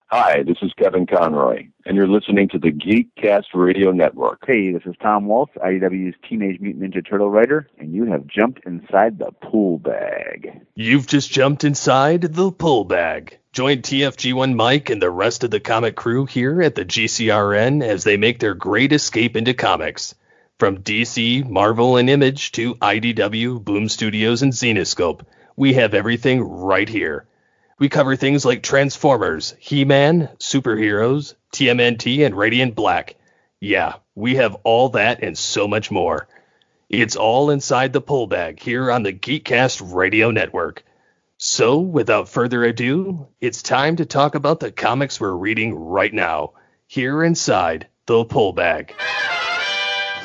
Hi, this is Kevin Conroy, and you're listening to the Geekcast Radio Network. Hey, this is Tom Wolf, IDW's Teenage Mutant Ninja Turtle writer, and you have jumped inside the pool bag. You've just jumped inside the pool bag. Join TFG1 Mike and the rest of the comic crew here at the GCRN as they make their great escape into comics. From DC, Marvel, and Image to IDW, Boom Studios, and Zenescope, we have everything right here. We cover things like Transformers, He-Man, superheroes, TMNT, and Radiant Black. Yeah, we have all that and so much more. It's all inside the pool bag here on the Geekcast Radio Network. So, without further ado, it's time to talk about the comics we're reading right now, here inside the pool bag.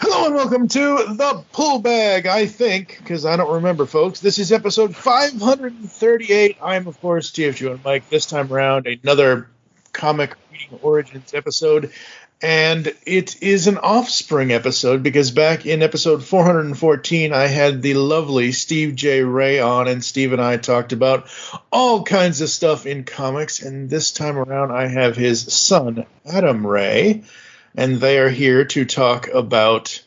Hello and welcome to the Pull Bag, I think, because I don't remember, folks. This is episode 538. I'm, of course, TFG1 Mike. This time around, another comic reading origins episode. And it is an Offspring episode, because back in episode 414, I had the lovely Steve J. Ray on, and Steve and I talked about all kinds of stuff in comics. And this time around, I have his son, Adam Ray. And they are here to talk about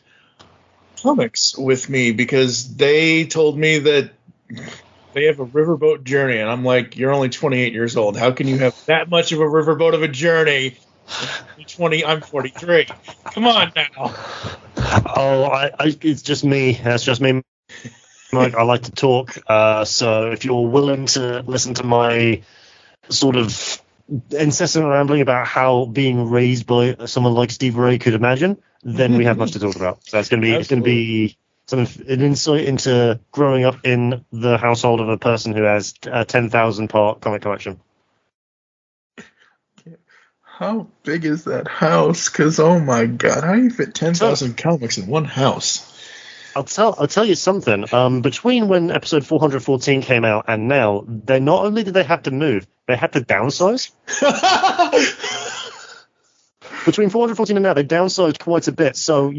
comics with me because they told me that they have a riverboat journey. And I'm like, you're only 28 years old. How can you have that much of a riverboat of a journey? I'm 43. Come on now. Oh, it's just me. That's just me. I like to talk. So if you're willing to listen to my sort of incessant rambling about how being raised by someone like Steve Ray could imagine, then we have much to talk about. So it's going to be an insight into growing up in the household of a person who has a 10,000 part comic collection. How big is that house? Because, oh my god, how do you fit 10,000 comics in one house? I'll tell you something. Between when episode 414 came out and now, they not only did they have to move, they had to downsize. Between 414 and now, they downsized quite a bit. So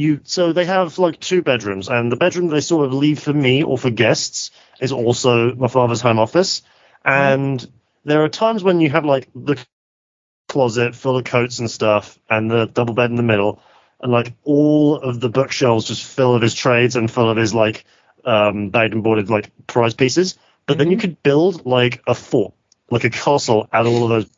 they have like 2 bedrooms, and the bedroom they sort of leave for me or for guests is also my father's home office. And there are times when you have like the closet full of coats and stuff, and the double bed in the middle. And like all of the bookshelves just full of his trades and full of his like bagged and boarded like prize pieces. But then you could build like a fort, like a castle, out of all of those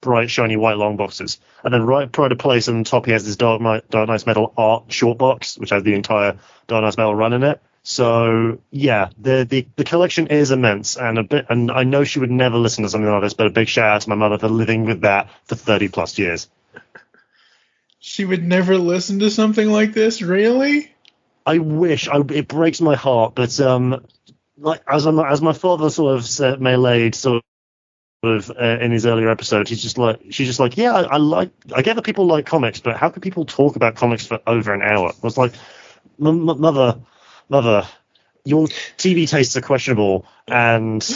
bright, shiny white long boxes. And then right pride of place on the top, he has this Dark Knights Metal art short box, which has the entire Dark Knights Metal run in it. So yeah, the collection is immense, and I know she would never listen to something like this. But a big shout out to my mother for living with that for 30 plus years. She would never listen to something like this, really? I wish. It breaks my heart, but like as my father sort of said, Maylaid sort of in his earlier episode, she's just like, yeah, I get that people like comics, but how can people talk about comics for over an hour? I was like, mother, your TV tastes are questionable, but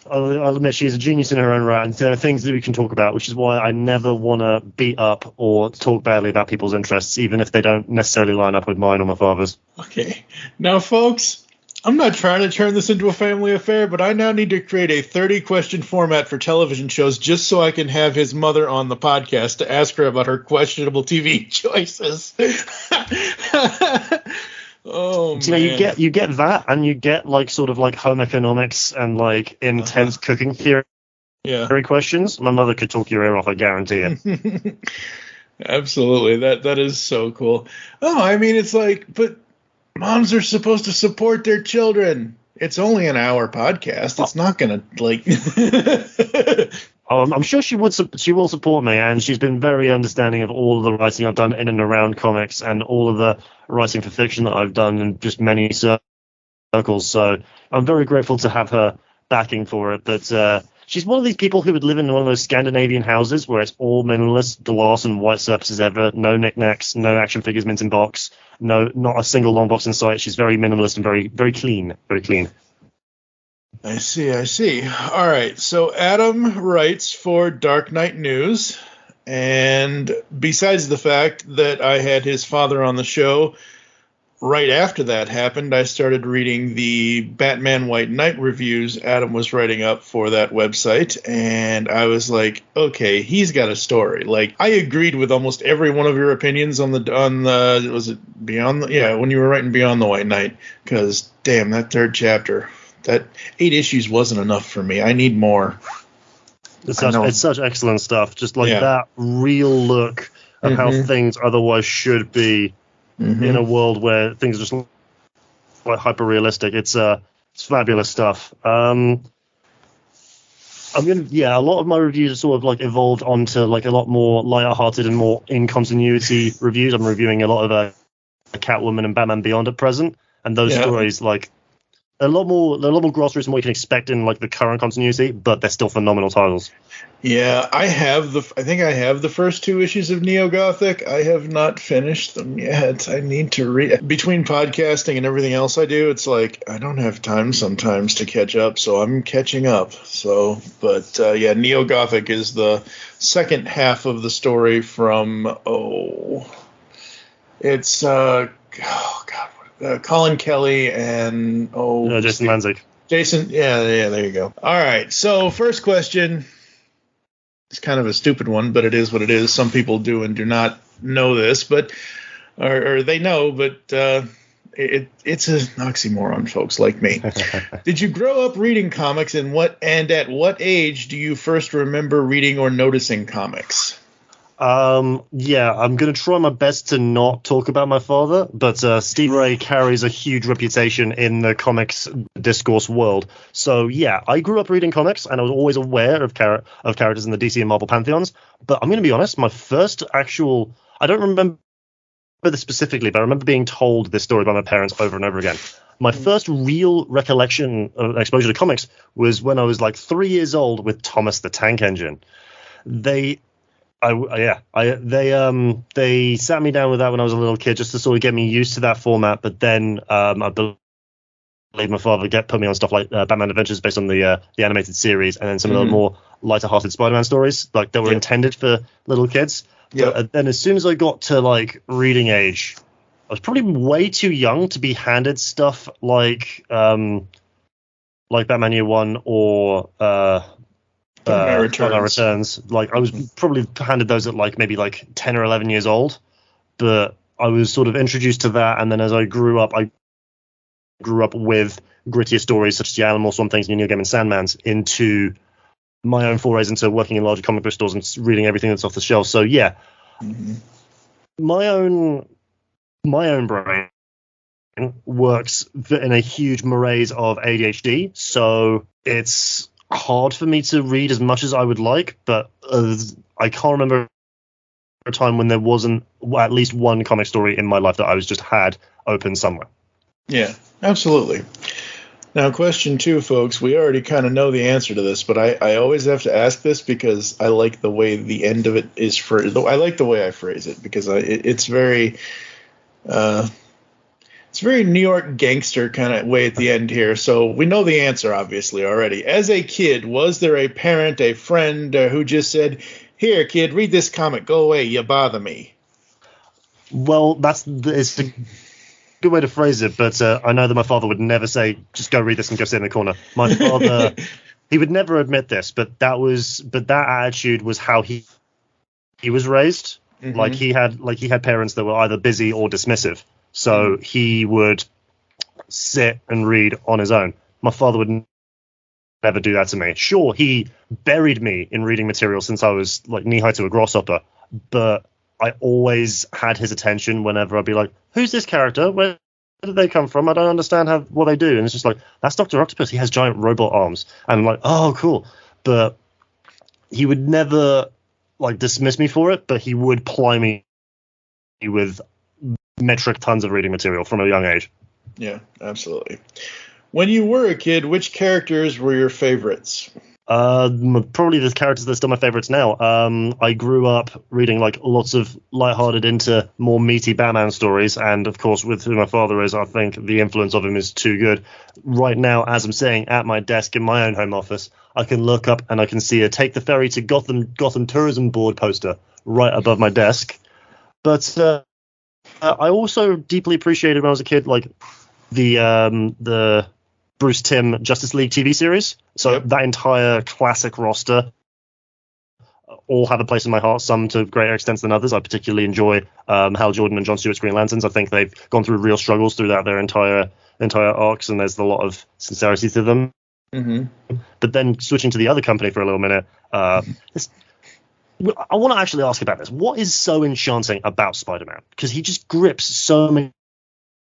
I'll admit she's a genius in her own right, and there are things that we can talk about, which is why I never want to beat up or talk badly about people's interests, even if they don't necessarily line up with mine or my father's. Okay. Now, folks, I'm not trying to turn this into a family affair, but I now need to create a 30-question format for television shows just so I can have his mother on the podcast to ask her about her questionable TV choices. Oh, so, you know, you get that, and you get like sort of like home economics and like intense cooking theory questions. My mother could talk your ear off, I guarantee it. Absolutely, that is so cool. Oh, I mean, it's like, but moms are supposed to support their children. It's only an hour podcast. It's not gonna like. I'm sure she will support me, and she's been very understanding of all of the writing I've done in and around comics and all of the writing for fiction that I've done in just many circles. So I'm very grateful to have her backing for it. But she's one of these people who would live in one of those Scandinavian houses where it's all minimalist, glass and white surfaces ever, no knickknacks, no action figures mint in box, not a single long box in sight. She's very minimalist and very, very clean, very clean. I see. All right, so Adam writes for Dark Knight News, and besides the fact that I had his father on the show, right after that happened, I started reading the Batman White Knight reviews Adam was writing up for that website, and I was like, okay, he's got a story. Like, I agreed with almost every one of your opinions on the was it Beyond the, yeah, when you were writing Beyond the White Knight, because damn, that third chapter, that 8 issues wasn't enough for me. I need more. It's such excellent stuff. Just like that real look at how things otherwise should be in a world where things are just like hyper realistic. It's fabulous stuff. A lot of my reviews are sort of like evolved onto like a lot more lighter-hearted and more in continuity reviews. I'm reviewing a lot of Catwoman and Batman Beyond at present, and those stories like they're a lot more groceries than what you can expect in like the current continuity, but they're still phenomenal titles. Yeah, I think I have the first 2 issues of Neo Gothic. I have not finished them yet. I need to read. Between podcasting and everything else I do, it's like I don't have time sometimes to catch up, so I'm catching up. So, but Neo Gothic is the second half of the story from Colin Kelly and Jason Lanzig. Jason, there you go. All right, so first question. It's kind of a stupid one, but it is what it is. Some people do and do not know this, but or they know, but it's an oxymoron, folks like me. Did you grow up reading comics, and at what age do you first remember reading or noticing comics? I'm going to try my best to not talk about my father, but Steve Ray carries a huge reputation in the comics discourse world. So, yeah, I grew up reading comics, and I was always aware of characters in the DC and Marvel pantheons. But I'm going to be honest, my first actual... I don't remember this specifically, but I remember being told this story by my parents over and over again. My first real recollection of exposure to comics was when I was like 3 years old with Thomas the Tank Engine. They sat me down with that when I was a little kid just to sort of get me used to that format. But then I believe my father put me on stuff like Batman Adventures based on the animated series, and then some of the more lighter-hearted Spider-Man stories like that were intended for little kids. Yeah. But then as soon as I got to like reading age, I was probably way too young to be handed stuff like Batman Year One or Dark Knight Returns. Like I was probably handed those at like maybe like 10 or 11 years old, but I was sort of introduced to that, and then as I grew up with grittier stories such as the Alan Moore Swamp Things and Neil Gaiman Sandman's into my own forays into working in larger comic book stores and reading everything that's off the shelf. So yeah, my own brain works in a huge morass of ADHD, so it's hard for me to read as much as I would like, but I can't remember a time when there wasn't at least one comic story in my life that I was just had open somewhere. Yeah, absolutely. Now, question 2, folks. We already kind of know the answer to this, but I always have to ask this because I like the way the end of it is phrased. I like the way I phrase it because it's very New York gangster kind of way at the end here. So we know the answer, obviously, already. As a kid, was there a parent, a friend who just said, "Here, kid, read this comic. Go away. You bother me"? Well, it's a good way to phrase it, but I know that my father would never say, "Just go read this and go sit in the corner." My father, he would never admit this, but that attitude was how he was raised. Mm-hmm. Like he had parents that were either busy or dismissive. So he would sit and read on his own. My father would never do that to me. Sure, he buried me in reading material since I was like knee-high to a grasshopper, but I always had his attention whenever I'd be like, "Who's this character? Where did they come from? I don't understand what they do." And it's just like, "That's Dr. Octopus. He has giant robot arms." And I'm like, "Oh, cool." But he would never like dismiss me for it, but he would ply me with metric tons of reading material from a young age. Yeah, absolutely. When you were a kid, which characters were your favorites? Probably the characters that are still my favorites now. I grew up reading like lots of lighthearted into more meaty Batman stories, and of course with who my father is, I think the influence of him is too good. Right now, as I'm saying at my desk in my own home office, I can look up and I can see a Take the Ferry to Gotham Tourism Board poster right above my desk. But I also deeply appreciated when I was a kid, like the Bruce Timm Justice League TV series. So that entire classic roster all have a place in my heart, some to greater extents than others. I particularly enjoy Hal Jordan and John Stewart's Green Lanterns. I think they've gone through real struggles throughout their entire arcs, and there's a lot of sincerity to them. Mm-hmm. But then switching to the other company for a little minute, I want to actually ask about this. What is so enchanting about Spider-Man? Because he just grips so many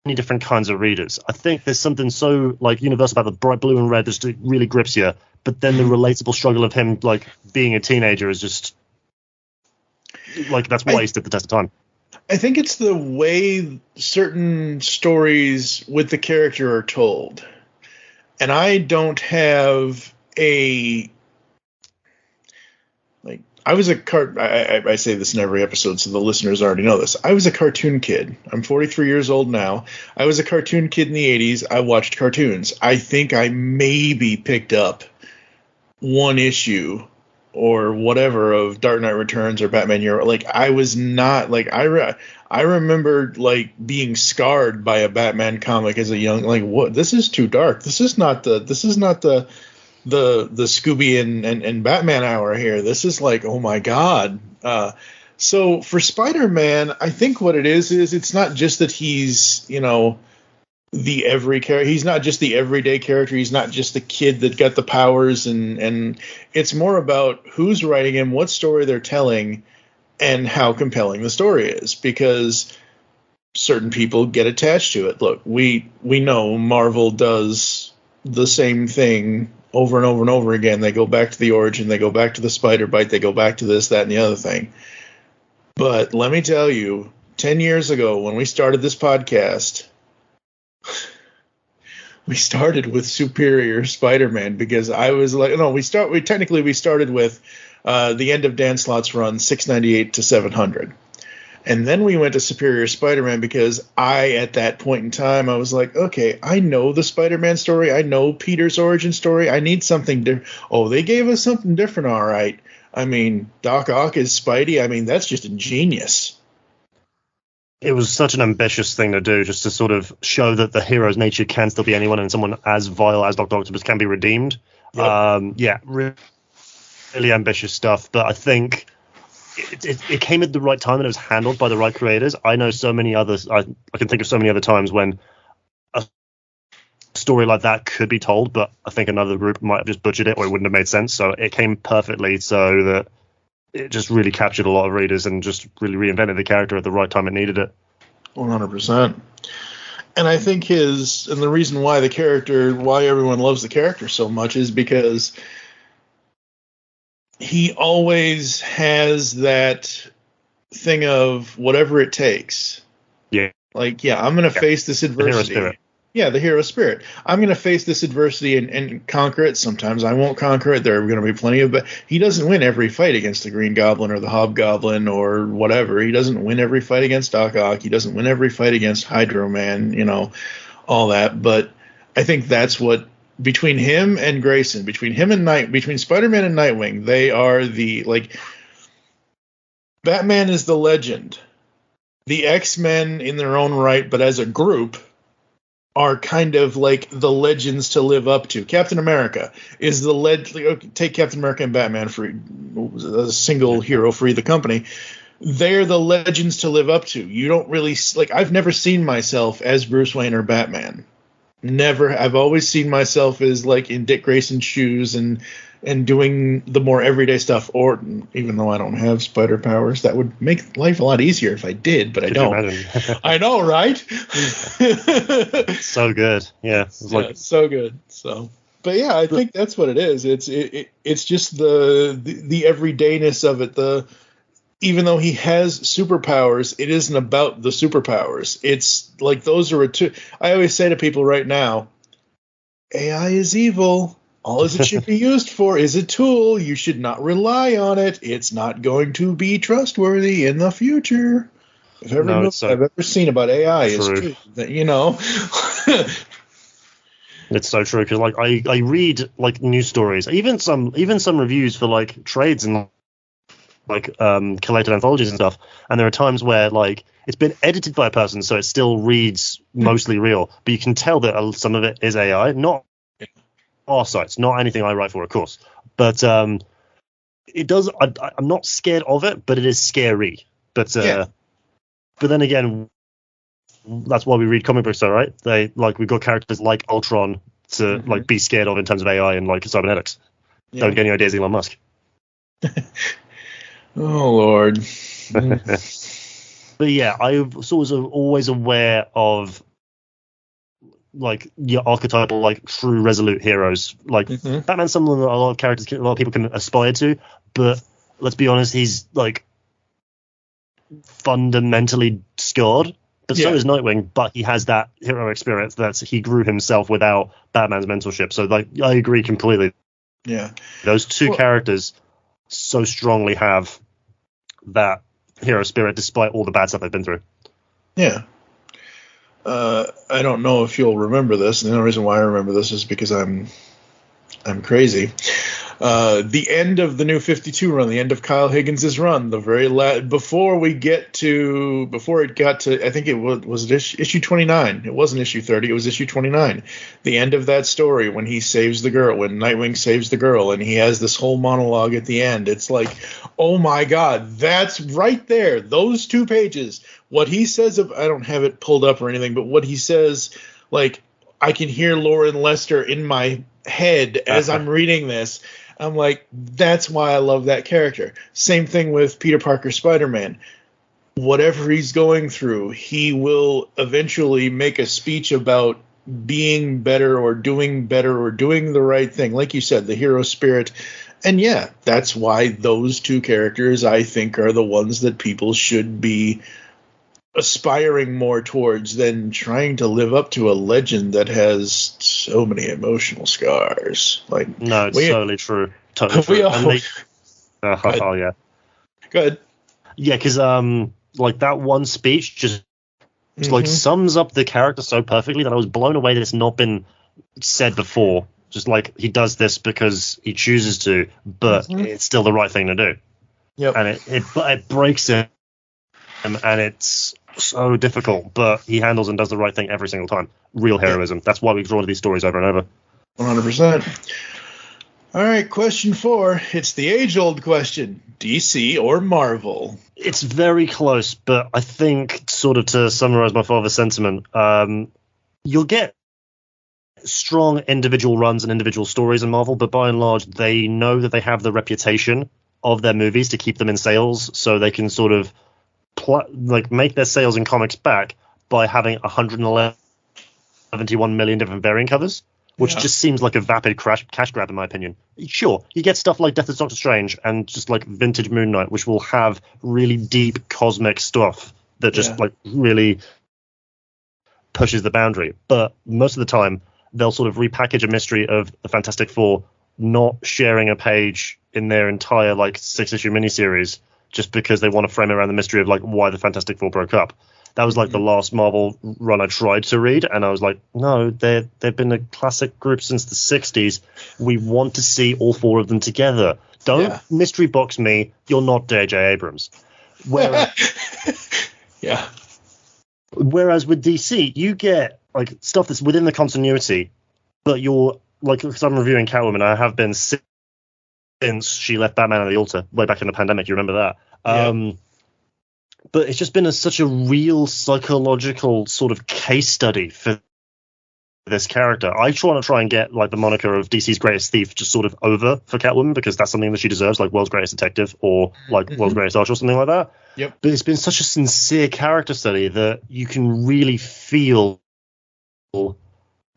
different kinds of readers. I think there's something so like universal about the bright blue and red that just really grips you. But then the relatable struggle of him like being a teenager is just like that's why he stood the test of time. I think it's the way certain stories with the character are told. And I don't have a like I was a I say this in every episode, so the listeners already know this. I was a cartoon kid. I'm 43 years old now. I was a cartoon kid in the 80s. I watched cartoons. I think I maybe picked up one issue or whatever of Dark Knight Returns or Batman Year. Like I was not like I remember like being scarred by a Batman comic as a young like what this is too dark. This is not the Scooby and Batman hour here. This is like, oh my God. So for Spider-Man, I think what it is it's not just that he's, you know, the every character. He's not just the everyday character. He's not just the kid that got the powers, and it's more about who's writing him, what story they're telling, and how compelling the story is. Because certain people get attached to it. Look, we know Marvel does the same thing over and over and over again. They go back to the origin. They go back to the spider bite. They go back to this, that, and the other thing. But let me tell you, 10 years ago when we started this podcast, we started with Superior Spider-Man because I was like, no, we started with the end of Dan Slott's run, 698 to 700. And then we went to Superior Spider-Man because at that point in time, I was like, okay, I know the Spider-Man story. I know Peter's origin story. I need something different. Oh, they gave us something different, all right. I mean, Doc Ock is Spidey. I mean, that's just ingenious. It was such an ambitious thing to do, just to sort of show that the hero's nature can still be anyone, and someone as vile as Dr. Octopus can be redeemed. Yep. Really ambitious stuff. But I think it came at the right time and it was handled by the right creators. I know so many others. I can think of so many other times when a story like that could be told, but I think another group might have just butchered it or it wouldn't have made sense. So it came perfectly so that it just really captured a lot of readers and just really reinvented the character at the right time it needed it. 100%. And I think the reason why why everyone loves the character so much is because he always has that thing of whatever it takes. Yeah. Like, I'm going to face this adversity. The hero spirit. Yeah, the hero spirit. I'm going to face this adversity and conquer it. Sometimes I won't conquer it. There are going to be plenty of, but he doesn't win every fight against the Green Goblin or the Hobgoblin or whatever. He doesn't win every fight against Doc Ock. He doesn't win every fight against Hydro Man, all that. But I think that's what, between him and Grayson, between Spider-Man and Nightwing, they are Batman is the legend. The X-Men in their own right, but as a group, are kind of like the legends to live up to. Captain America is take Captain America and Batman for a single hero, Free the Company. They're the legends to live up to. You don't really I've never seen myself as Bruce Wayne or Batman. Never. I've always seen myself as in Dick Grayson's shoes and doing the more everyday stuff. Or even though I don't have spider powers, that would make life a lot easier if I did, but I don't. I know, right? So good. Yeah. It's so good. So, but yeah, I think that's what it is. It's just the everydayness of it. Even though he has superpowers, it isn't about the superpowers. It's like those are I always say to people right now, AI is evil. All it should be used for is a tool. You should not rely on it. It's not going to be trustworthy in the future. If every movie I've ever seen about AI is true, It's so true because I read news stories, even some reviews for trades and like collected anthologies and stuff, and there are times where like it's been edited by a person, so it still reads mostly real, but you can tell that some of it is AI, not our sites, not anything I write for, of course, but it does. I'm not scared of it, but it is scary. But then again, that's why we read comic books, though, right? We've got characters like Ultron to like be scared of in terms of AI and like cybernetics. Yeah. Don't get any ideas, Elon Musk. Oh Lord. But yeah, I was always aware of like your archetypal, like true resolute heroes. Like Batman's someone that a lot of people can aspire to, but let's be honest, he's like fundamentally scarred. But so is Nightwing, but he has that heroic spirit that he grew himself without Batman's mentorship. So like I agree completely. Yeah. Those two characters so strongly have that hero spirit despite all the bad stuff they've been through. Yeah. I don't know if you'll remember this, and the only reason why I remember this is because I'm crazy. The end of the New 52 run, the end of Kyle Higgins' run, the very before it got to, I think it was issue 29. It wasn't issue 30. It was issue 29. The end of that story when he saves the girl, when Nightwing saves the girl, and he has this whole monologue at the end. It's like, oh my God, that's right there. Those 2 pages. What he says I don't have it pulled up or anything, but what he says, like, I can hear Lauren Lester in my head as I'm reading this. I'm like, that's why I love that character. Same thing with Peter Parker Spider-Man. Whatever he's going through, he will eventually make a speech about being better or doing the right thing. Like you said, the hero spirit. And yeah, that's why those 2 characters, I think, are the ones that people should be aspiring more towards than trying to live up to a legend that has so many emotional scars. Like, no, it's totally true. Totally true. Yeah. Good. Yeah, because like that one speech just like sums up the character so perfectly that I was blown away that it's not been said before. Just like he does this because he chooses to, but it's still the right thing to do. Yep. And it breaks him, and it's so difficult, but he handles and does the right thing every single time. Real heroism. That's why we draw these stories over and over. 100%. All right, question 4. It's the age-old question. DC or Marvel? It's very close, but I think, sort of to summarize my father's sentiment, you'll get strong individual runs and individual stories in Marvel, but by and large, they know that they have the reputation of their movies to keep them in sales, so they can sort of make their sales in comics back by having 171 million different variant covers, which just seems like a vapid cash grab in my opinion. Sure, you get stuff like Death of Doctor Strange and just like Vintage Moon Knight, which will have really deep cosmic stuff that just like really pushes the boundary. But most of the time, they'll sort of repackage a mystery of the Fantastic Four not sharing a page in their entire like 6-issue miniseries just because they want to frame around the mystery of like why the Fantastic Four broke up. That was like the last Marvel run I tried to read, and I was like, no, they've been a classic group since the 60s. We want to see all 4 of them together. Don't mystery box me. You're not J.J. Abrams. Whereas with DC, you get like stuff that's within the continuity, but you're like, because I'm reviewing Catwoman, I have been since she left Batman at the altar way back in the pandemic. You remember that? But it's just been such a real psychological sort of case study for this character. I want to try and get like the moniker of DC's greatest thief just sort of over for Catwoman, because that's something that she deserves, like World's Greatest Detective or like World's Greatest Archer or something like that. Yep. But it's been such a sincere character study that you can really feel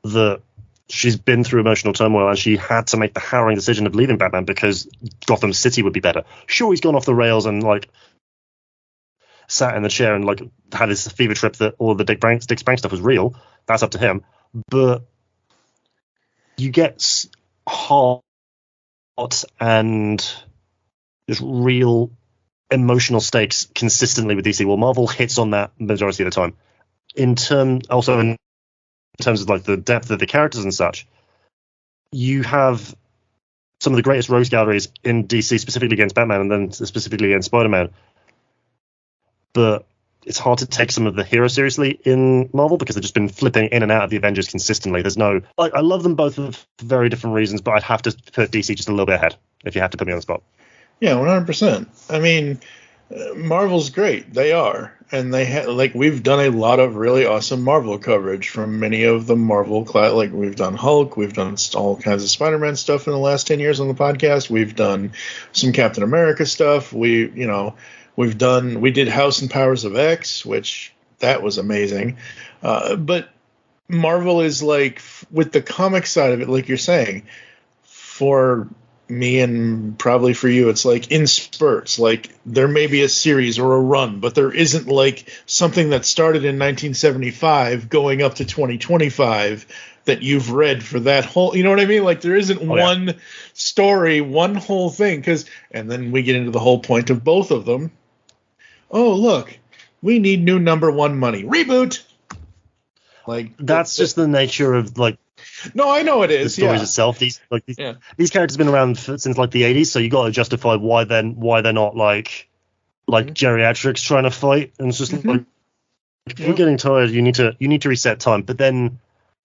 that she's been through emotional turmoil and she had to make the harrowing decision of leaving Batman because Gotham City would be better. Sure, he's gone off the rails and like sat in the chair and like had this fever trip that all of the Dick Bank stuff was real. That's up to him. But you get heart and just real emotional stakes consistently with DC. Well, Marvel hits on that majority of the time. In terms of like the depth of the characters and such, you have some of the greatest rogues galleries in DC, specifically against Batman and then specifically against Spider-Man. But it's hard to take some of the heroes seriously in Marvel because they've just been flipping in and out of the Avengers consistently. There's no... I love them both for very different reasons, but I'd have to put DC just a little bit ahead if you have to put me on the spot. Yeah, 100%. I mean, Marvel's great. They are. And they we've done a lot of really awesome Marvel coverage from many of the Marvel we've done Hulk, we've done all kinds of Spider-Man stuff in the last 10 years on the podcast. We've done some Captain America stuff. We did House and Powers of X, which that was amazing. But Marvel is with the comic side of it, like you're saying, for me and probably for you, it's in spurts. There may be a series or a run, but there isn't something that started in 1975 going up to 2025 that you've read for that whole, you know what I mean? There isn't one story, one whole thing. And then we get into the whole point of both of them. Oh, look, we need new number one money. Reboot. That's just the nature of No, I know it is. The stories itself. These characters have been around since the 80s, so you got to justify why they're not geriatrics trying to fight. And it's just if you're getting tired, you need to reset time. But then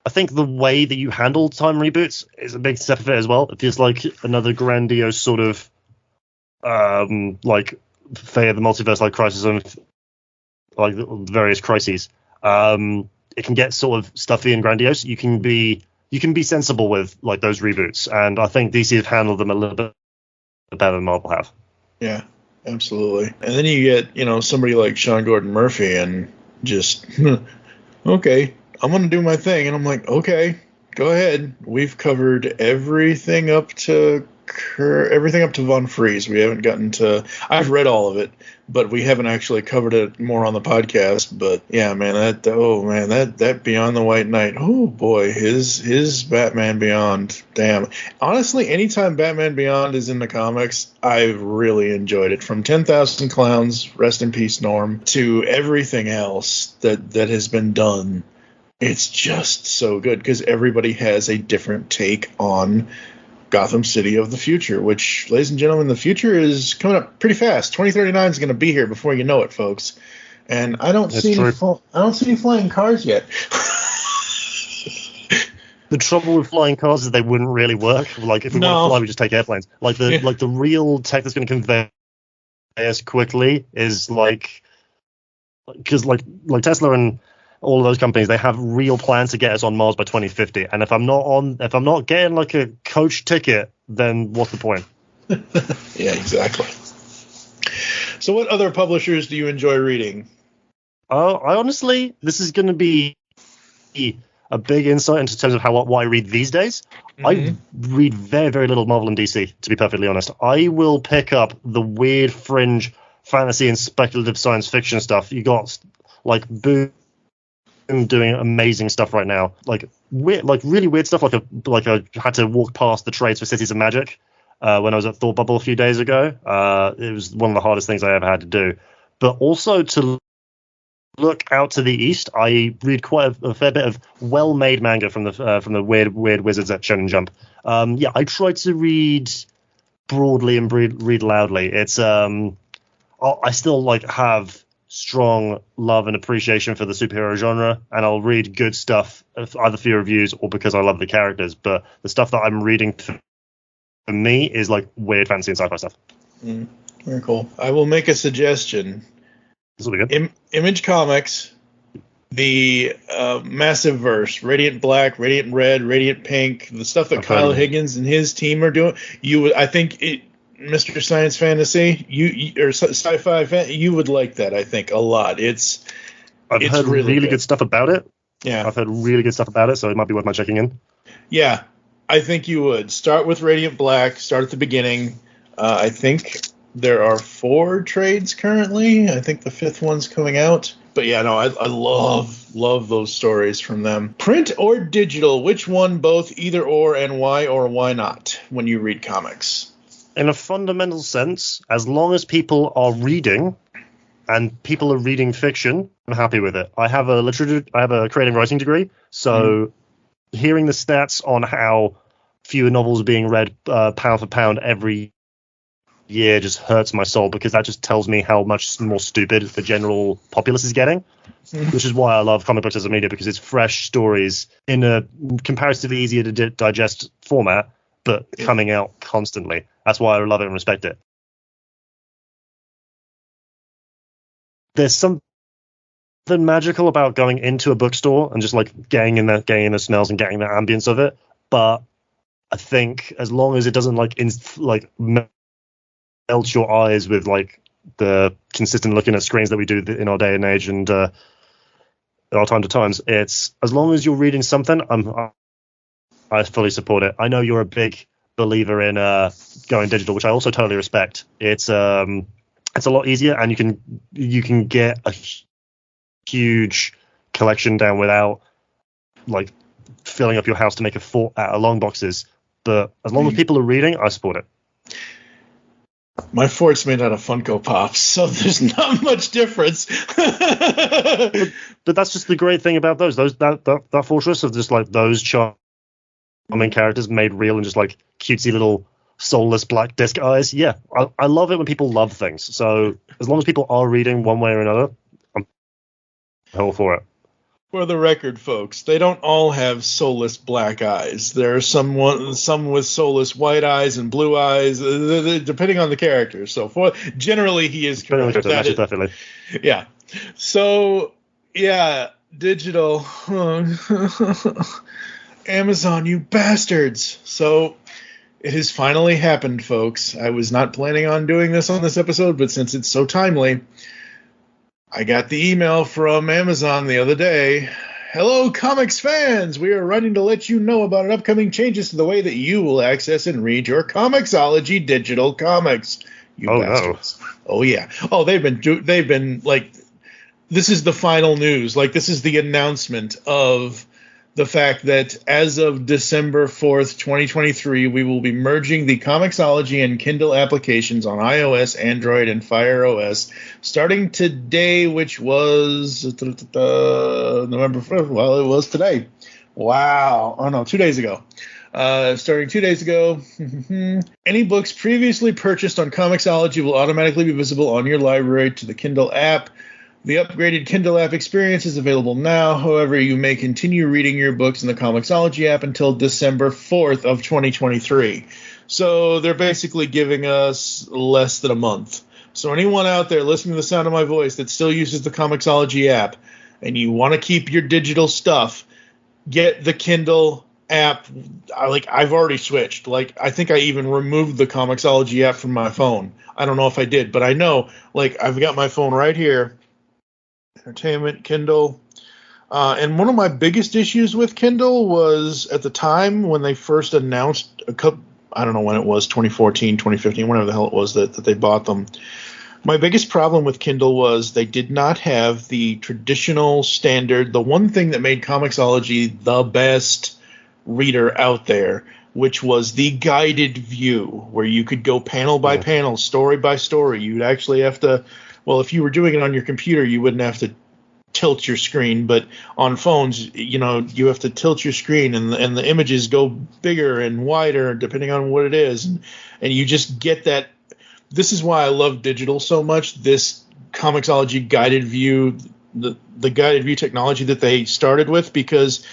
I think the way that you handle time reboots is a big step of it as well. It feels like another grandiose sort of Fate of the Multiverse, crisis of various crises. It can get sort of stuffy and grandiose. You can be sensible with those reboots, and I think DC have handled them a little bit better than Marvel have. Yeah, absolutely. And then you get somebody like Sean Gordon Murphy, and just okay, I'm gonna do my thing, and I'm like, okay, go ahead. We've covered everything up to Von Freeze. We haven't gotten to... I've read all of it, but we haven't actually covered it more on the podcast. But yeah, man, that Beyond the White Knight. Oh boy, his Batman Beyond. Damn. Honestly, anytime Batman Beyond is in the comics, I've really enjoyed it. From 10,000 Clowns, rest in peace, Norm, to everything else that has been done. It's just so good because everybody has a different take on Gotham City of the future, which, ladies and gentlemen, the future is coming up pretty fast. 2039 is going to be here before you know it, folks. And I don't see any flying cars yet. The trouble with flying cars is they wouldn't really work. If we want to fly, we just take airplanes. The real tech that's going to convey us quickly is because Tesla and all of those companies, they have real plans to get us on Mars by 2050. And if I'm not getting a coach ticket, then what's the point? Yeah, exactly. So what other publishers do you enjoy reading? I honestly, this is going to be a big insight into terms of what I read these days. Mm-hmm. I read very, very little Marvel and DC, to be perfectly honest. I will pick up the weird fringe fantasy and speculative science fiction stuff. You got Boom doing amazing stuff right now, really weird stuff. I had to walk past the trades for Cities of Magic when I was at Thought Bubble a few days ago. It was one of the hardest things I ever had to do. But also to look out to the east, I read quite a fair bit of well-made manga from the weird wizards at Shonen Jump. I try to read broadly and read loudly. It's I still have strong love and appreciation for the superhero genre, and I'll read good stuff either for your reviews or because I love the characters. But the stuff that I'm reading for me is weird fantasy and sci-fi stuff. Very cool. I will make a suggestion. This will be good. Image Comics, the Massive Verse, Radiant Black, Radiant Red, Radiant Pink, the stuff that Kyle Higgins and his team are doing. Mr. Science Fantasy, or sci-fi fan, you would like that, I think, a lot. I've heard really good stuff about it. Yeah, I've heard really good stuff about it, so it might be worth my checking in. Yeah, I think you would. Start with Radiant Black. Start at the beginning. I think there are 4 trades currently. I think the 5th one's coming out. But yeah, no, I love those stories from them. Print or digital? Which one? Both? Either or? And why or why not? When you read comics. In a fundamental sense, as long as people are reading and people are reading fiction, I'm happy with it. I have a creative writing degree, so hearing the stats on how fewer novels being read pound for pound every year just hurts my soul, because that just tells me how much more stupid the general populace is getting. Which is why I love comic books as a media, because it's fresh stories in a comparatively easier to digest format, but coming out constantly. That's why I love it and respect it. There's something magical about going into a bookstore and just like getting in the smells and getting the ambience of it. But I think as long as it doesn't melt your eyes with like the consistent looking at screens that we do in our day and age and at our time to times, it's as long as you're reading something, I fully support it. I know you're a big believer in going digital, which I also totally respect. It's a lot easier, and you can get a huge collection down without like filling up your house to make a fort out of long boxes. But as long as people are reading, I support it. My fort's made out of Funko Pops, so there's not much difference. but that's just the great thing about that fortress of just like those charming characters made real and just like cutesy little soulless black disc eyes. Yeah, I love it when people love things. So as long as people are reading one way or another, I'm all for it. For the record, folks, they don't all have soulless black eyes. There are some with soulless white eyes and blue eyes, depending on the character. So generally, he is correct. Definitely. Yeah. So, yeah, digital. Amazon, you bastards. So it has finally happened, folks. I was not planning on doing this on this episode, but since it's so timely, I got the email from Amazon the other day. Hello, comics fans! We are writing to let you know about upcoming changes to the way that you will access and read your Comixology digital comics. You bastards. No. Oh, yeah. Oh, they've been like, this is the final news. Like, this is the announcement of the fact that as of December 4th, 2023, we will be merging the Comixology and Kindle applications on iOS, Android, and Fire OS starting today, which was November 4th. Well, it was today. Wow. Oh, no, 2 days ago. Starting 2 days ago. Any books previously purchased on Comixology will automatically be visible on your library to the Kindle app. The upgraded Kindle app experience is available now. However, you may continue reading your books in the Comixology app until December 4th of 2023. So they're basically giving us less than a month. So anyone out there listening to the sound of my voice that still uses the Comixology app and you want to keep your digital stuff, get the Kindle app. I've already switched. I think I even removed the Comixology app from my phone. I don't know if I did, but I know, I've got my phone right here. Entertainment, Kindle. And one of my biggest issues with Kindle was at the time when they first announced I don't know when it was, 2014, 2015, whenever the hell it was that they bought them. My biggest problem with Kindle was they did not have the traditional standard, the one thing that made Comixology the best reader out there, which was the guided view, where you could go panel by panel, story by story. You'd actually have to, well, if you were doing it on your computer, you wouldn't have to tilt your screen, but on phones, you have to tilt your screen, and the images go bigger and wider depending on what it is, and you just get that. This is why I love digital so much. This Comixology guided view, the guided view technology that they started with, because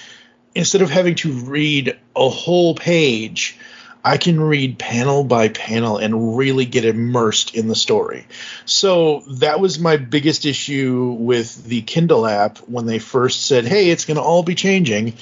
instead of having to read a whole page, I can read panel by panel and really get immersed in the story. So that was my biggest issue with the Kindle app when they first said, hey, it's going to all be changing.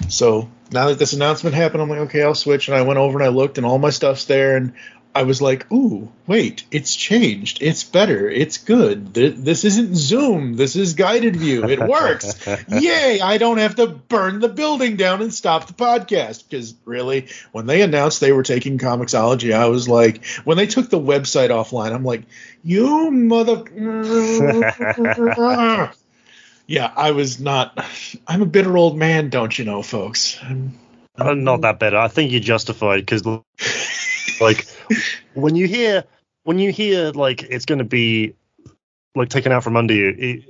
So now that this announcement happened, I'm like, okay, I'll switch. And I went over and I looked, and all my stuff's there. And I was like, ooh, wait, it's changed. It's better. It's good. This isn't Zoom. This is guided view. It works. Yay, I don't have to burn the building down and stop the podcast. Because really, when they announced they were taking Comixology, I was like, when they took the website offline, I'm like, you mother... Yeah, I was not... I'm a bitter old man, don't you know, folks? I'm not that bitter. I think you're justified, because... when you hear like it's going to be like taken out from under you,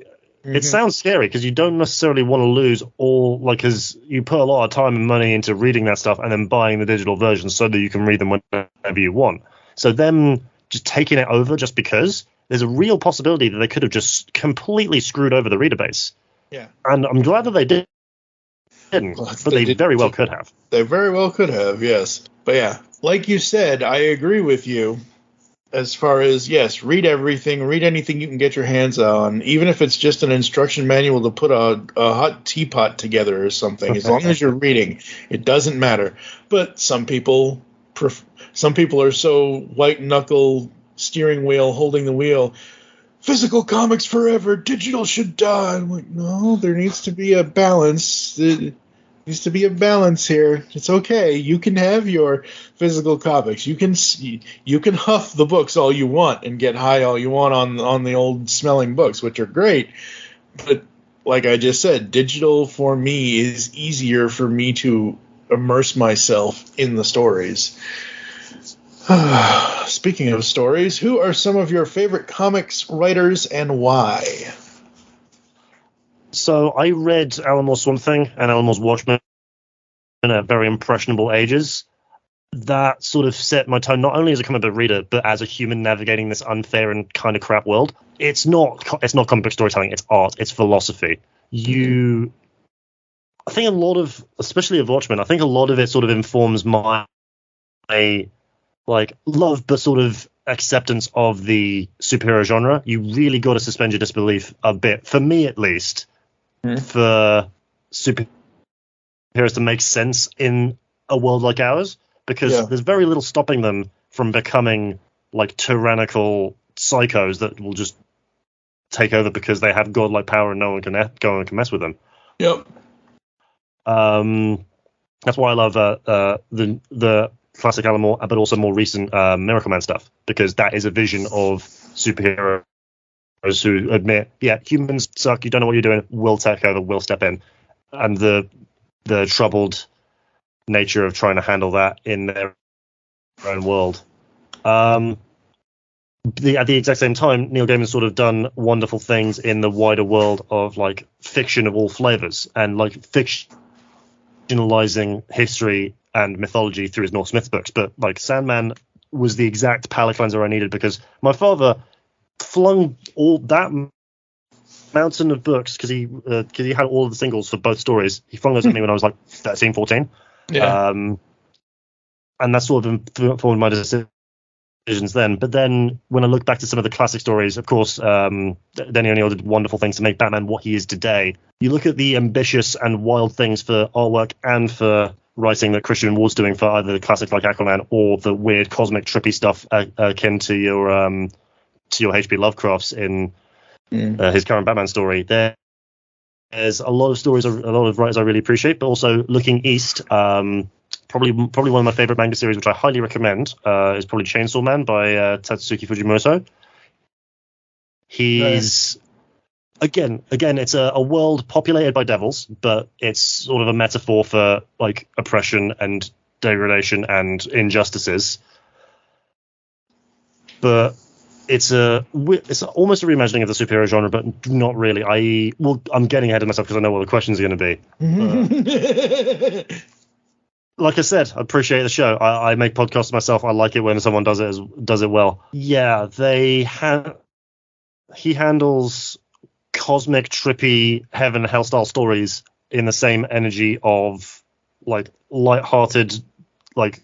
It sounds scary because you don't necessarily want to lose all, like, because you put a lot of time and money into reading that stuff and then buying the digital version so that you can read them whenever you want. So them just taking it over just because, there's a real possibility that they could have just completely screwed over the reader base. Yeah. And I'm glad that they didn't, but they very well could have. They very well could have, yes. But yeah, like you said, I agree with you. As far as, yes, read everything, read anything you can get your hands on, even if it's just an instruction manual to put a hot teapot together or something. As long as you're reading, it doesn't matter. But some people are so white knuckle steering wheel holding the wheel. Physical comics forever, digital should die. I'm like, no, there needs to be a balance. There needs to be a balance here. It's okay. You can have your physical comics. You can huff the books all you want and get high all you want on the old smelling books, which are great. But like I just said, digital for me is easier for me to immerse myself in the stories. Speaking of stories, who are some of your favorite comics writers and why? So I read Alan Moore's Swamp Thing and Alan Moore's Watchmen at very impressionable ages. That sort of set my tone not only as a comic book reader, but as a human navigating this unfair and kind of crap world. It's not comic book storytelling, it's art, it's philosophy. I think a lot of, especially of Watchmen, I think a lot of it sort of informs my like love but sort of acceptance of the superhero genre. You really got to suspend your disbelief a bit, for me at least, for superheroes to make sense in a world like ours, because there's very little stopping them from becoming like tyrannical psychos that will just take over because they have godlike power and no one can go and can mess with them. Yep. That's why I love the classic Alan Moore, but also more recent Miracle Man stuff, because that is a vision of superheroes who admit, yeah, humans suck, you don't know what you're doing, we'll take over, we'll step in. And the troubled nature of trying to handle that in their own world. At the exact same time, Neil Gaiman's sort of done wonderful things in the wider world of like fiction of all flavors, and like fictionalizing history and mythology through his Norse myth books. But like Sandman was the exact palate cleanser I needed, because my father flung all that mountain of books, because he had all of the singles for both stories. He flung those at me when I was like 13, 14. Yeah. And that sort of informed my decisions then. But then when I look back to some of the classic stories, of course, Denny O'Neil did wonderful things to make Batman what he is today. You look at the ambitious and wild things for artwork and for writing that Christian Ward's doing for either the classic like Aquaman or the weird cosmic trippy stuff akin to your H.P. Lovecraft's in his current Batman story. There's a lot of stories, a lot of writers I really appreciate, but also looking east, probably one of my favorite manga series, which I highly recommend, is probably Chainsaw Man by Tatsuki Fujimoto. He's again, it's a world populated by devils, but it's sort of a metaphor for like oppression and degradation and injustices. But it's almost a reimagining of the superhero genre, but not really. I'm getting ahead of myself because I know what the questions are going to be. Like I said, I appreciate the show. I make podcasts myself. I like it when someone does it well. Yeah, he handles cosmic, trippy, heaven, hell style stories in the same energy of like light-hearted, like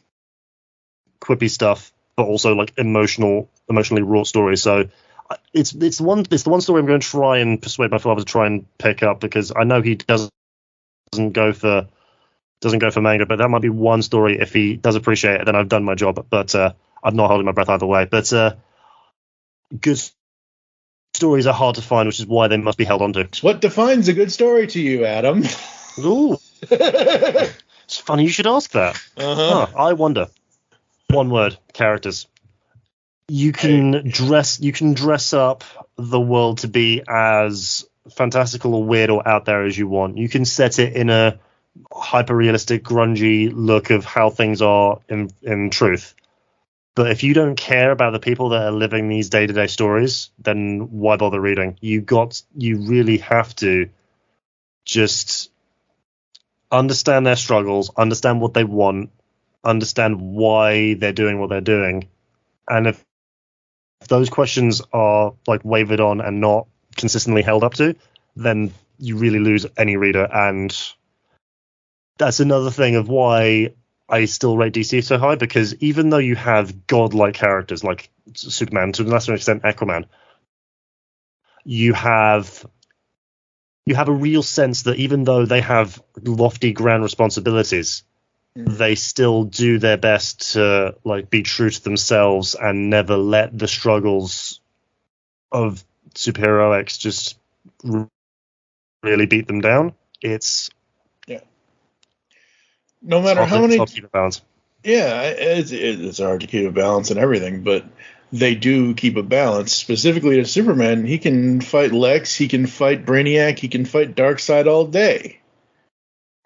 quippy stuff, but also like emotionally raw stories. So it's the one story I'm going to try and persuade my father to try and pick up, because I know he doesn't go for manga, but that might be one story. If he does appreciate it, then I've done my job. But I'm not holding my breath either way. But good stories are hard to find, which is why they must be held onto. What defines a good story to you, Adam? Ooh, it's funny you should ask that. I wonder. One word: characters. You can dress up the world to be as fantastical or weird or out there as you want. You can set it in a hyper realistic, grungy look of how things are in truth. But if you don't care about the people that are living these day-to-day stories, then why bother reading? You really have to just understand their struggles, understand what they want, understand why they're doing what they're doing. And if those questions are like wavered on and not consistently held up to, then you really lose any reader. And that's another thing of why I still rate DC so high, because even though you have godlike characters like Superman, to a lesser extent Aquaman, you have a real sense that even though they have lofty, grand responsibilities, they still do their best to like be true to themselves and never let the struggles of superheroics just really beat them down. It's no matter how many. Keep it balanced. Yeah, it's hard to keep a balance and everything, but they do keep a balance. Specifically to Superman, he can fight Lex, he can fight Brainiac, he can fight Darkseid all day.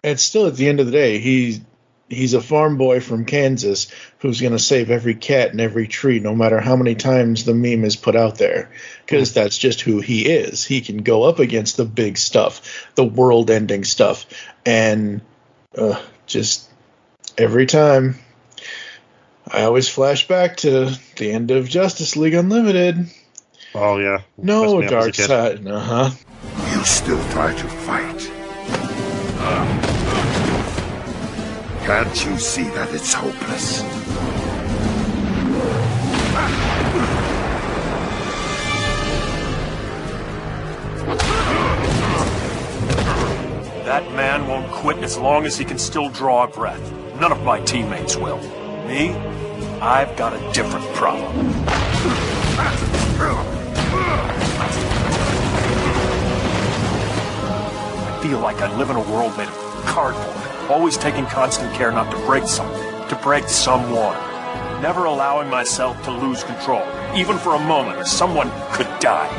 And still, at the end of the day, he's a farm boy from Kansas who's going to save every cat and every tree, no matter how many times the meme is put out there, because that's just who he is. He can go up against the big stuff, the world-ending stuff, and just every time I always flash back to the end of Justice League Unlimited. Oh yeah. No, Darkseid. You still try to fight. Can't you see that it's hopeless? That man won't quit as long as he can still draw a breath. None of my teammates will. Me? I've got a different problem. I feel like I live in a world made of cardboard, always taking constant care not to break something, to break someone. Never allowing myself to lose control, even for a moment, or someone could die.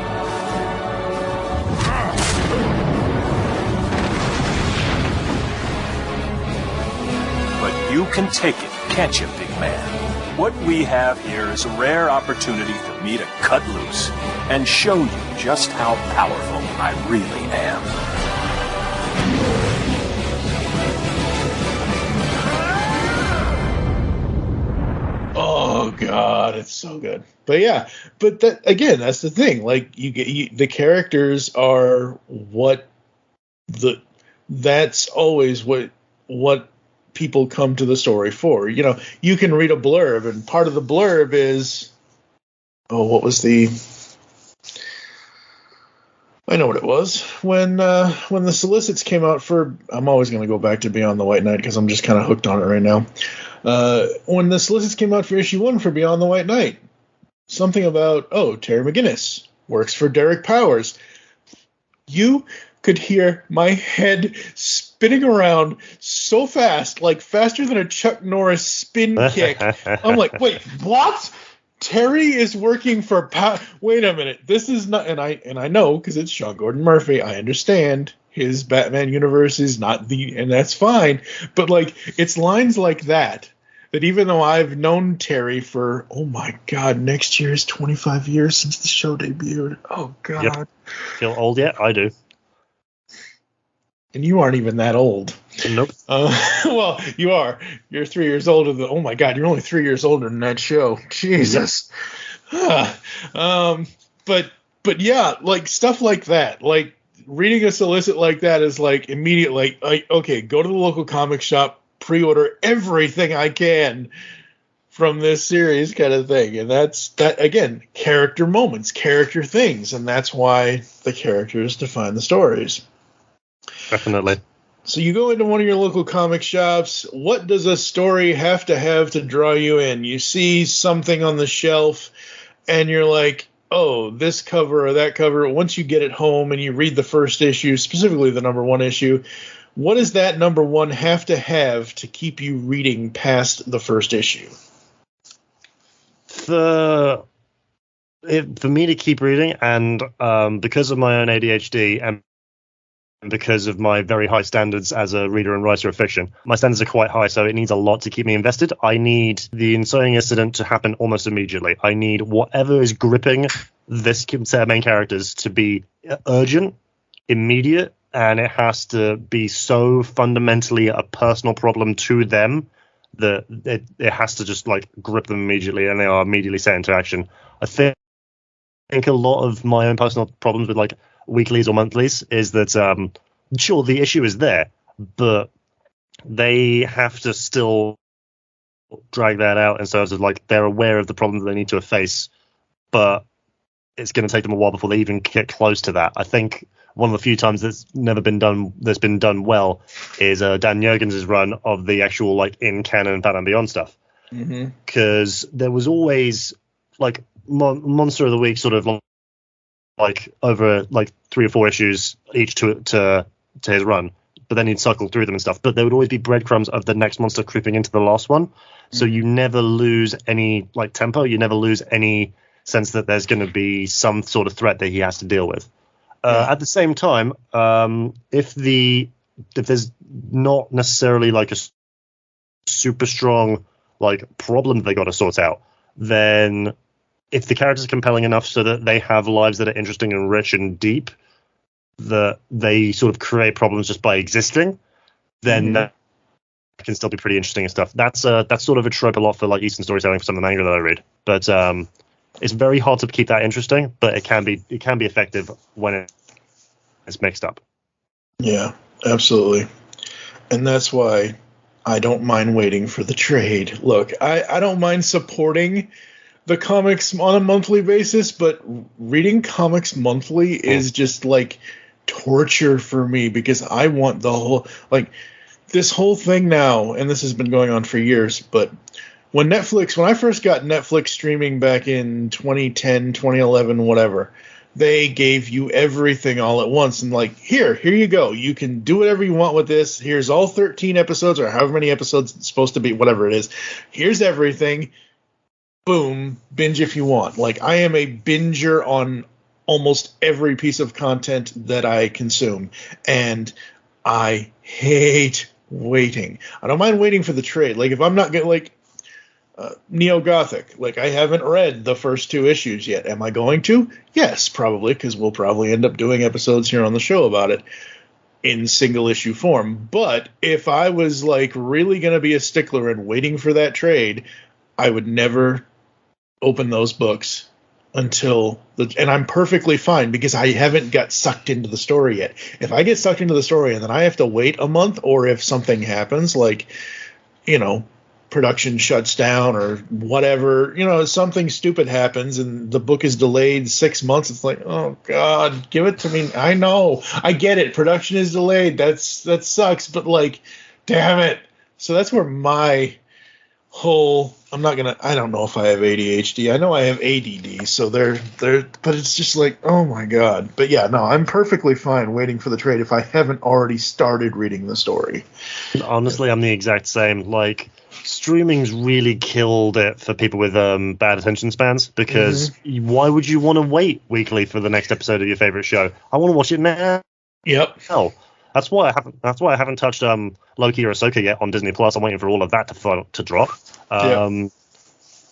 But you can take it, can't you, big man? What we have here is a rare opportunity for me to cut loose and show you just how powerful I really am. Oh God, it's so good. But yeah, but that again, that's the thing. Like the characters are that's always what people come to the story for. You know, you can read a blurb, and part of the blurb is, what was the? I know what it was when the solicits came out for. I'm always going to go back to Beyond the White Knight because I'm just kind of hooked on it right now. When the solicits came out for issue 1 for Beyond the White Knight, something about Terry McGinnis works for Derek Powers. You could hear my head spinning around so fast, like faster than a Chuck Norris spin kick. I'm like, wait, what? Terry is working for wait a minute, this is not, and I know because it's Sean Gordon Murphy. I understand his Batman universe is not and that's fine. But like, it's lines like that even though I've known Terry for, oh my God, next year is 25 years since the show debuted. Oh God. Yep. Feel old yet? I do. And you aren't even that old. Nope. Well, you are. You're 3 years older than. Oh my God, you're only 3 years older than that show. Jesus. But yeah, like stuff like that. Like reading a solicit like that is like immediate. Like okay, go to the local comic shop, pre-order everything I can from this series, kind of thing. And that again, character moments, character things, and that's why the characters define the stories. Definitely. So you go into one of your local comic shops. What does a story have to draw you in? You see something on the shelf, and you're like, oh, this cover or that cover. Once you get it home and you read the first issue, specifically the number 1 issue, what does that number 1 have to keep you reading past the first issue? For me to keep reading, and because of my own ADHD and because of my very high standards as a reader and writer of fiction. My standards are quite high, so it needs a lot to keep me invested. I need the inciting incident to happen almost immediately. I need whatever is gripping this set of main characters to be urgent, immediate, and it has to be so fundamentally a personal problem to them that it has to just like grip them immediately, and they are immediately set into action. I think a lot of my own personal problems with like weeklies or monthlies is that sure, the issue is there, but they have to still drag that out in terms of like they're aware of the problem that they need to face, but it's going to take them a while before they even get close to that. I think one of the few times that's been done well is Dan Jurgens' run of the actual like in canon Batman Beyond stuff, because there was always like Monster of the Week sort of like over like 3 or 4 issues each to his run, but then he'd cycle through them and stuff. But there would always be breadcrumbs of the next monster creeping into the last one, so you never lose any like tempo. You never lose any sense that there's going to be some sort of threat that he has to deal with. At the same time, if there's not necessarily like a super strong like problem that they got to sort out, then if the characters are compelling enough so that they have lives that are interesting and rich and deep, that they sort of create problems just by existing, then that can still be pretty interesting and stuff. That's sort of a trope a lot for like Eastern storytelling for some of the manga that I read. But it's very hard to keep that interesting, but it can be effective when it's mixed up. Yeah, absolutely. And that's why I don't mind waiting for the trade. Look, I don't mind supporting the comics on a monthly basis, but reading comics monthly is just like torture for me, because I want the whole, like, this whole thing now, and this has been going on for years, but when I first got Netflix streaming back in 2010, 2011, whatever, they gave you everything all at once, and like, here you go. You can do whatever you want with this. Here's all 13 episodes, or however many episodes it's supposed to be, whatever it is. Here's everything. Boom, binge if you want. Like, I am a binger on almost every piece of content that I consume, and I hate waiting. I don't mind waiting for the trade. Like, if I'm not getting, like, Neo-Gothic, like, I haven't read the first 2 issues yet. Am I going to? Yes, probably, because we'll probably end up doing episodes here on the show about it in single issue form. But if I was, like, really going to be a stickler and waiting for that trade, I would never open those books until and I'm perfectly fine, because I haven't got sucked into the story yet. If I get sucked into the story and then I have to wait a month, or if something happens, like, you know, production shuts down or whatever, you know, something stupid happens and the book is delayed 6 months, it's like, oh God, give it to me. I know, I get it, production is delayed, that sucks, but like, damn it. So that's where my whole, I don't know if I have ADHD. I know I have ADD, so they're, but it's just like, oh my God. But yeah, no, I'm perfectly fine waiting for the trade if I haven't already started reading the story. Honestly, I'm the exact same. Like, streaming's really killed it for people with bad attention spans, because why would you want to wait weekly for the next episode of your favorite show? I want to watch it now. Yep. Hell. That's why I haven't touched Loki or Ahsoka yet on Disney Plus. I'm waiting for all of that to drop.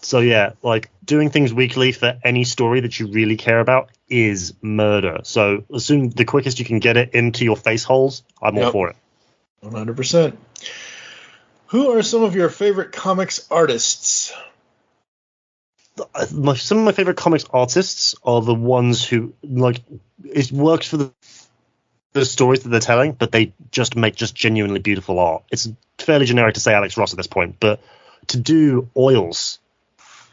So yeah, like, doing things weekly for any story that you really care about is murder. So as soon the quickest you can get it into your face holes, I'm all for it. 100%. Who are some of your favorite comics artists? Some of my favorite comics artists are the ones who, like, it works for the stories that they're telling, but they just make genuinely beautiful art. It's fairly generic to say Alex Ross at this point, but to do oils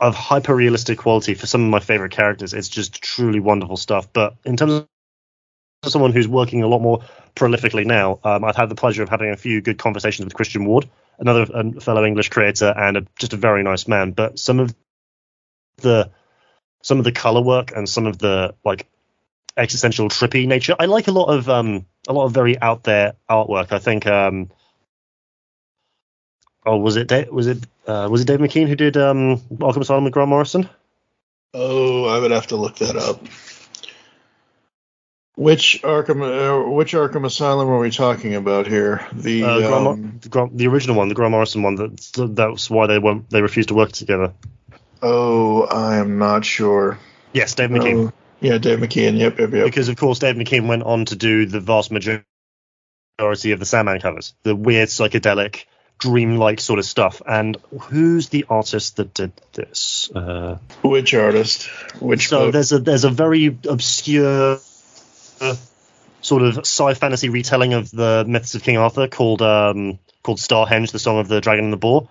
of hyper-realistic quality for some of my favorite characters, it's just truly wonderful stuff. But in terms of someone who's working a lot more prolifically now, I've had the pleasure of having a few good conversations with Christian Ward, another fellow English creator and just a very nice man. But some of the color work and some of the, like, existential trippy nature, I like a lot of very out there artwork. I think was it Dave McKean who did Arkham Asylum with Grant Morrison? Oh, I would have to look that up. Which Arkham Asylum are we talking about here? The the original one, the Grant Morrison one. That's why they refused to work together. Oh, I am not sure. Yes, Dave McKean. Yeah, Dave McKean. Yep. Because of course Dave McKean went on to do the vast majority of the Sandman covers, the weird psychedelic, dreamlike sort of stuff. And who's the artist that did this? Which artist? Which? So book? there's a very obscure sort of sci-fantasy retelling of the myths of King Arthur called Stonehenge, the Song of the Dragon and the Boar,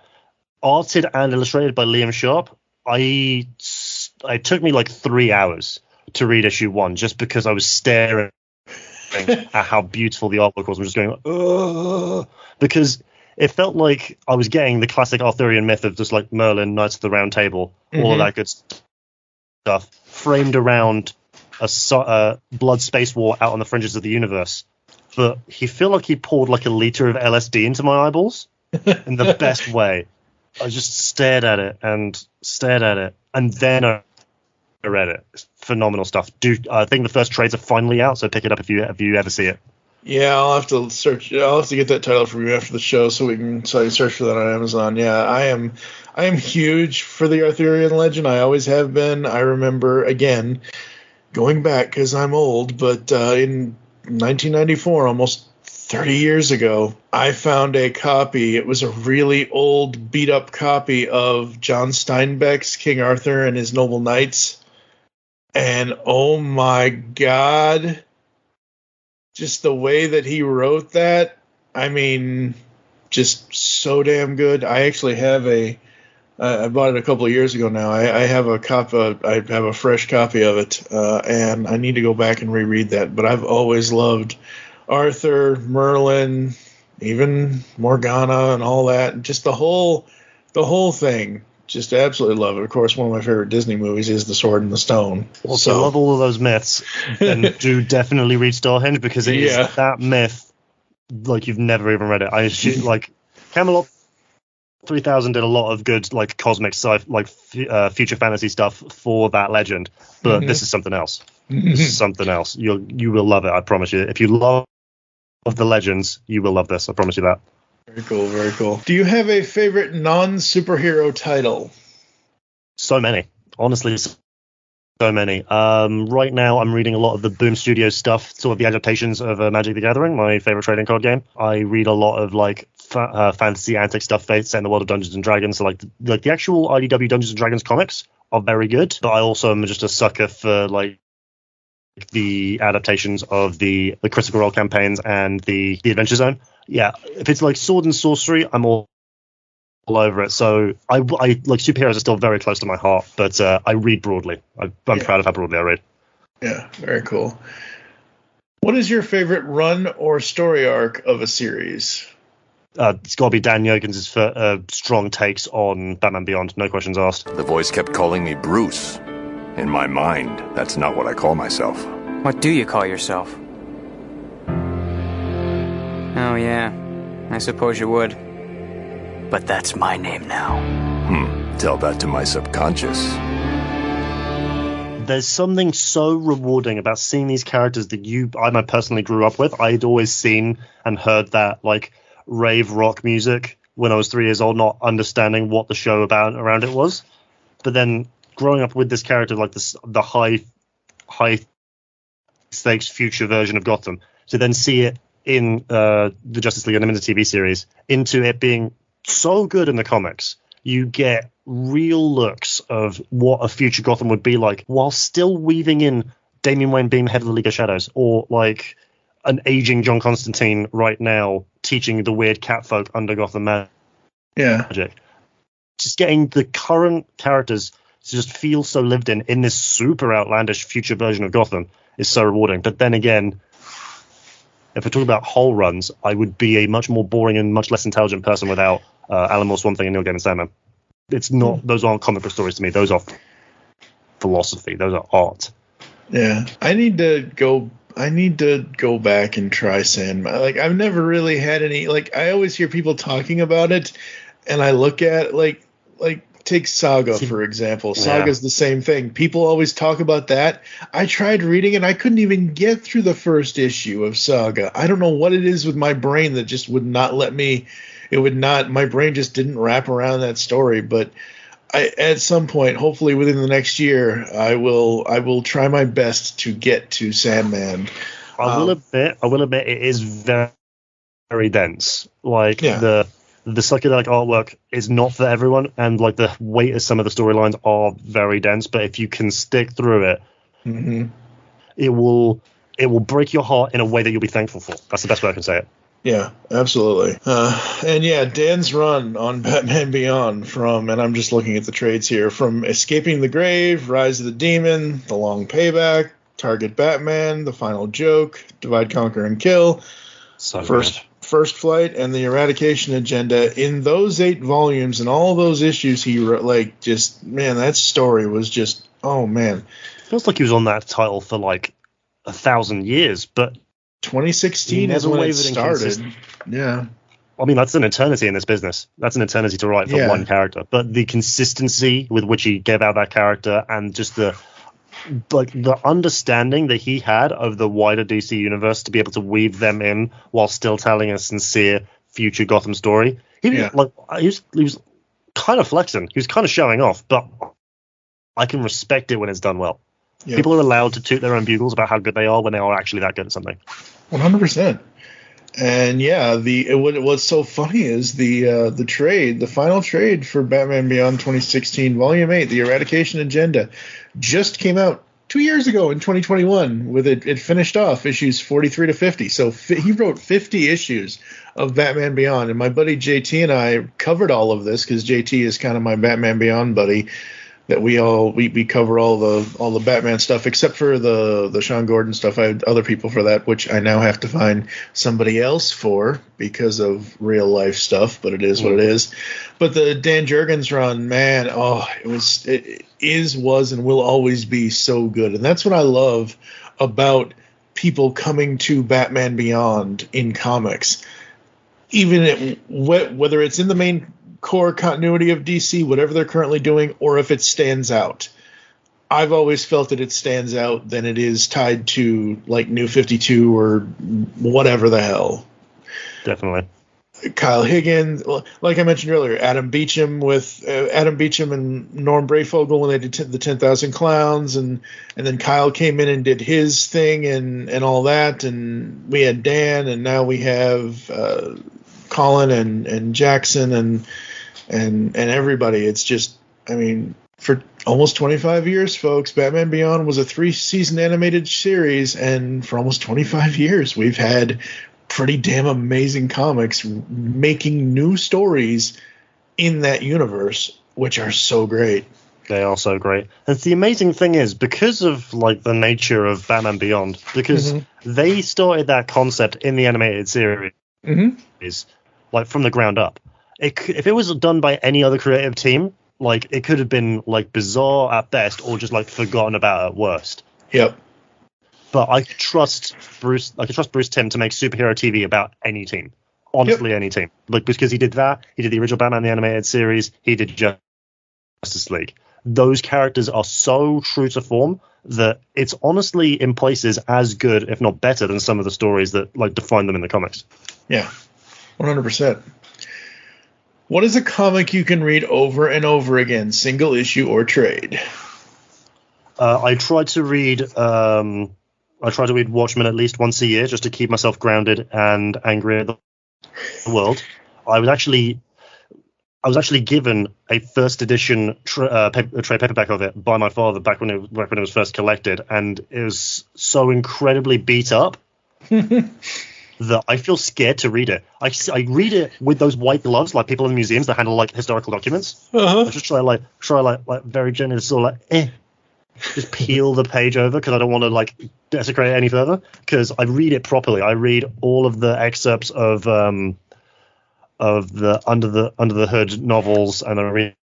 arted and illustrated by Liam Sharp. It took me like 3 hours to read issue 1 just because I was staring at how beautiful the artwork was. I'm just going, ugh, because it felt like I was getting the classic Arthurian myth of just like Merlin, Knights of the Round Table, all of that good stuff, framed around a blood space war out on the fringes of the universe. But he felt like he poured like a liter of LSD into my eyeballs in the best way. I just stared at it, and then I read it. It's phenomenal stuff. I think the first trades are finally out, so pick it up if you ever see it. Yeah, I'll have to search. I'll have to get that title from you after the show, so I can search for that on Amazon. Yeah, I am huge for the Arthurian legend. I always have been. I remember, again, going back because I'm old, but in 1994, almost 30 years ago, I found a copy. It was a really old, beat-up copy of John Steinbeck's King Arthur and His Noble Knights. And oh my God, just the way that he wrote that, I mean, just so damn good. I actually have I bought it a couple of years ago now. I have a fresh copy of it, and I need to go back and reread that. But I've always loved Arthur, Merlin, even Morgana and all that. Just the whole thing. Just absolutely love it. Of course, one of my favorite Disney movies is The Sword and the Stone. Well, so I love all of those myths, then do definitely read Stonehenge, because it is that myth like you've never even read it. I assume like Camelot 3000 did a lot of good like cosmic future fantasy stuff for that legend, but this is something else. This is something else. You will love it, I promise you. If you love the legends, you will love this. I promise you that. Very cool, very cool. Do you have a favorite non-superhero title? So many. Honestly, so many. Right now, I'm reading a lot of the Boom Studios stuff, sort of the adaptations of Magic the Gathering, my favorite trading card game. I read a lot of like fantasy antic stuff set in the world of Dungeons and Dragons. So like the actual IDW Dungeons and Dragons comics are very good, but I also am just a sucker for like the adaptations of the Critical Role campaigns and the Adventure Zone. Yeah, if it's like sword and sorcery, I'm all over it. So I like superheroes are still very close to my heart, but I read broadly. I'm proud of how broadly I read. Yeah, very cool. What is your favorite run or story arc of a series? It's got to be Dan Jurgens' strong takes on Batman Beyond, no questions asked. The voice kept calling me Bruce. In my mind, that's not what I call myself. What do you call yourself? Oh, yeah. I suppose you would. But that's my name now. Tell that to my subconscious. There's something so rewarding about seeing these characters that I personally grew up with. I'd always seen and heard that, like, rave rock music when I was 3 years old, not understanding what the show around it was. But then growing up with this character, like the high stakes future version of Gotham, to then see it in the Justice League Unlimited TV series, into it being so good in the comics, you get real looks of what a future Gotham would be like, while still weaving in Damian Wayne being the head of the League of Shadows, or like an aging John Constantine right now teaching the weird catfolk under Gotham magic. Just getting the current characters to just feel so lived in this super outlandish future version of Gotham is so rewarding. But then again, if we're talking about whole runs, I would be a much more boring and much less intelligent person without Alan Moore, Swamp Thing, and Neil Gaiman Sandman. It's not; those aren't comic book stories to me. Those are philosophy. Those are art. Yeah, I need to go back and try Sandman. Like, I've never really had any. Like, I always hear people talking about it, and I look at it like take Saga, for example. Saga's the same thing. People always talk about that. I tried reading and I couldn't even get through the first issue of Saga. I don't know what it is with my brain that just would not let me. My brain just didn't wrap around that story. But at some point, hopefully within the next year, I will try my best to get to Sandman. I will admit it is very, very dense. Like, the psychedelic artwork is not for everyone, and like the weight of some of the storylines are very dense. But if you can stick through it, it will break your heart in a way that you'll be thankful for. That's the best way I can say it. Yeah, absolutely. And Dan's run on Batman Beyond and I'm just looking at the trades here, from Escaping the Grave, Rise of the Demon, The Long Payback, Target Batman, The Final Joke, Divide, Conquer, and Kill, First Flight, and The Eradication Agenda. In those 8 volumes and all those issues he wrote, that story was just, oh man. Feels like he was on that title for like 1,000 years, but 2016 is when it started. Yeah. I mean, that's an eternity in this business. That's an eternity to write for one character. But the consistency with which he gave out that character, and just the understanding that he had of the wider DC universe to be able to weave them in while still telling a sincere future Gotham story. He was kind of flexing. He was kind of showing off, but I can respect it when it's done well. Yep. People are allowed to toot their own bugles about how good they are when they are actually that good at something. 100%. And what's so funny is the final trade for Batman Beyond 2016, Volume 8, The Eradication Agenda, just came out 2 years ago in 2021. With it finished off issues 43 to 50. So he wrote 50 issues of Batman Beyond, and my buddy JT and I covered all of this because JT is kind of my Batman Beyond buddy. That we cover all the Batman stuff except for the Sean Gordon stuff. I had other people for that, which I now have to find somebody else for because of real life stuff. But it is what it is. But the Dan Jurgens run, man, it was and will always be so good. And that's what I love about people coming to Batman Beyond in comics, even whether it's in the main core continuity of DC, whatever they're currently doing, or if it stands out. I've always felt that it stands out than it is tied to like New 52 or whatever the hell. Definitely. Kyle Higgins, like I mentioned earlier, Adam Beecham and Norm Brayfogle when they did the 10,000 Clowns, and then Kyle came in and did his thing and all that, and we had Dan, and now we have Colin and Jackson and everybody. It's just, I mean, for almost 25 years, folks, Batman Beyond was a 3-season animated series, and for almost 25 years, we've had pretty damn amazing comics making new stories in that universe, which are so great. They are so great. And the amazing thing is, because of like the nature of Batman Beyond, because they started that concept in the animated series, like from the ground up. If it was done by any other creative team, like it could have been like bizarre at best, or just like forgotten about at worst. Yep. But I trust Bruce Timm to make superhero TV about any team. Honestly, any team. Like, because he did that. He did the original Batman the animated series. He did Justice League. Those characters are so true to form that it's honestly in places as good, if not better, than some of the stories that like define them in the comics. Yeah, 100%. What is a comic you can read over and over again, single issue or trade? I try to read Watchmen at least once a year just to keep myself grounded and angry at the world. I was actually given a first edition trade paperback of it by my father back when it was first collected, and it was so incredibly beat up that I feel scared to read it. I read it with those white gloves like people in museums that handle like historical documents. I just try very gently to sort of like just peel the page over because I don't want to like desecrate it any further. Because I read it properly. I read all of the excerpts of the Under the Hood novels, and I read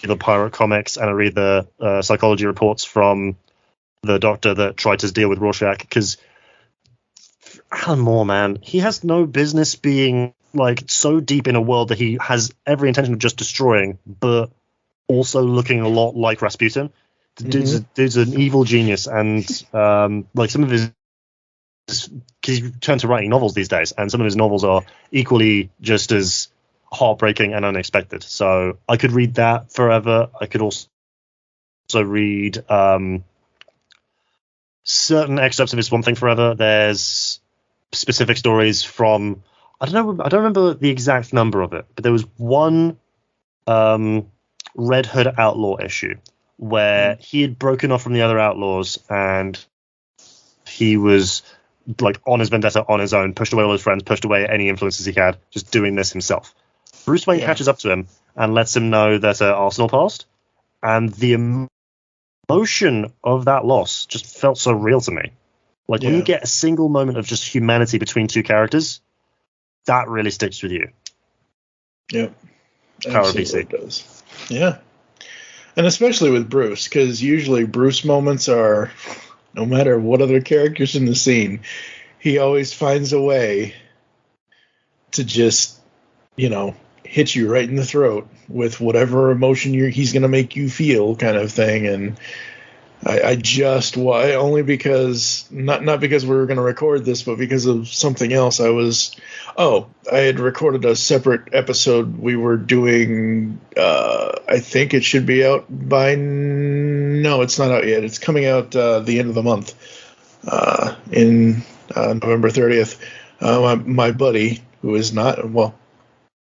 the pirate comics, and I read the psychology reports from the doctor that tried to deal with Rorschach. Because Alan Moore, man, he has no business being like so deep in a world that he has every intention of just destroying, but also looking a lot like Rasputin. The dude's an evil genius, and like some of his, because he's turned to writing novels these days, and some of his novels are equally just as heartbreaking and unexpected. So I could read that forever. I could also read certain excerpts of his Swamp Thing forever. There's specific stories from, I don't remember the exact number of it, but there was one Red Hood Outlaw issue where he had broken off from the other outlaws and he was like on his vendetta on his own, pushed away all his friends, pushed away any influences he had, just doing this himself. Bruce Wayne catches up to him and lets him know that Arsenal passed, and the emotion of that loss just felt so real to me. Like when you get a single moment of just humanity between two characters, that really sticks with you. Yep. Power Absolutely VC. it does. Yeah. And especially with Bruce, because usually Bruce moments are, no matter what other characters in the scene, he always finds a way to just, hit you right in the throat with whatever emotion he's going to make you feel, kind of thing. And only because, not because we were going to record this, but because of something else, I had recorded a separate episode we were doing. I think it should be out no, it's not out yet. It's coming out the end of the month, in November 30th. My buddy, who is not, well,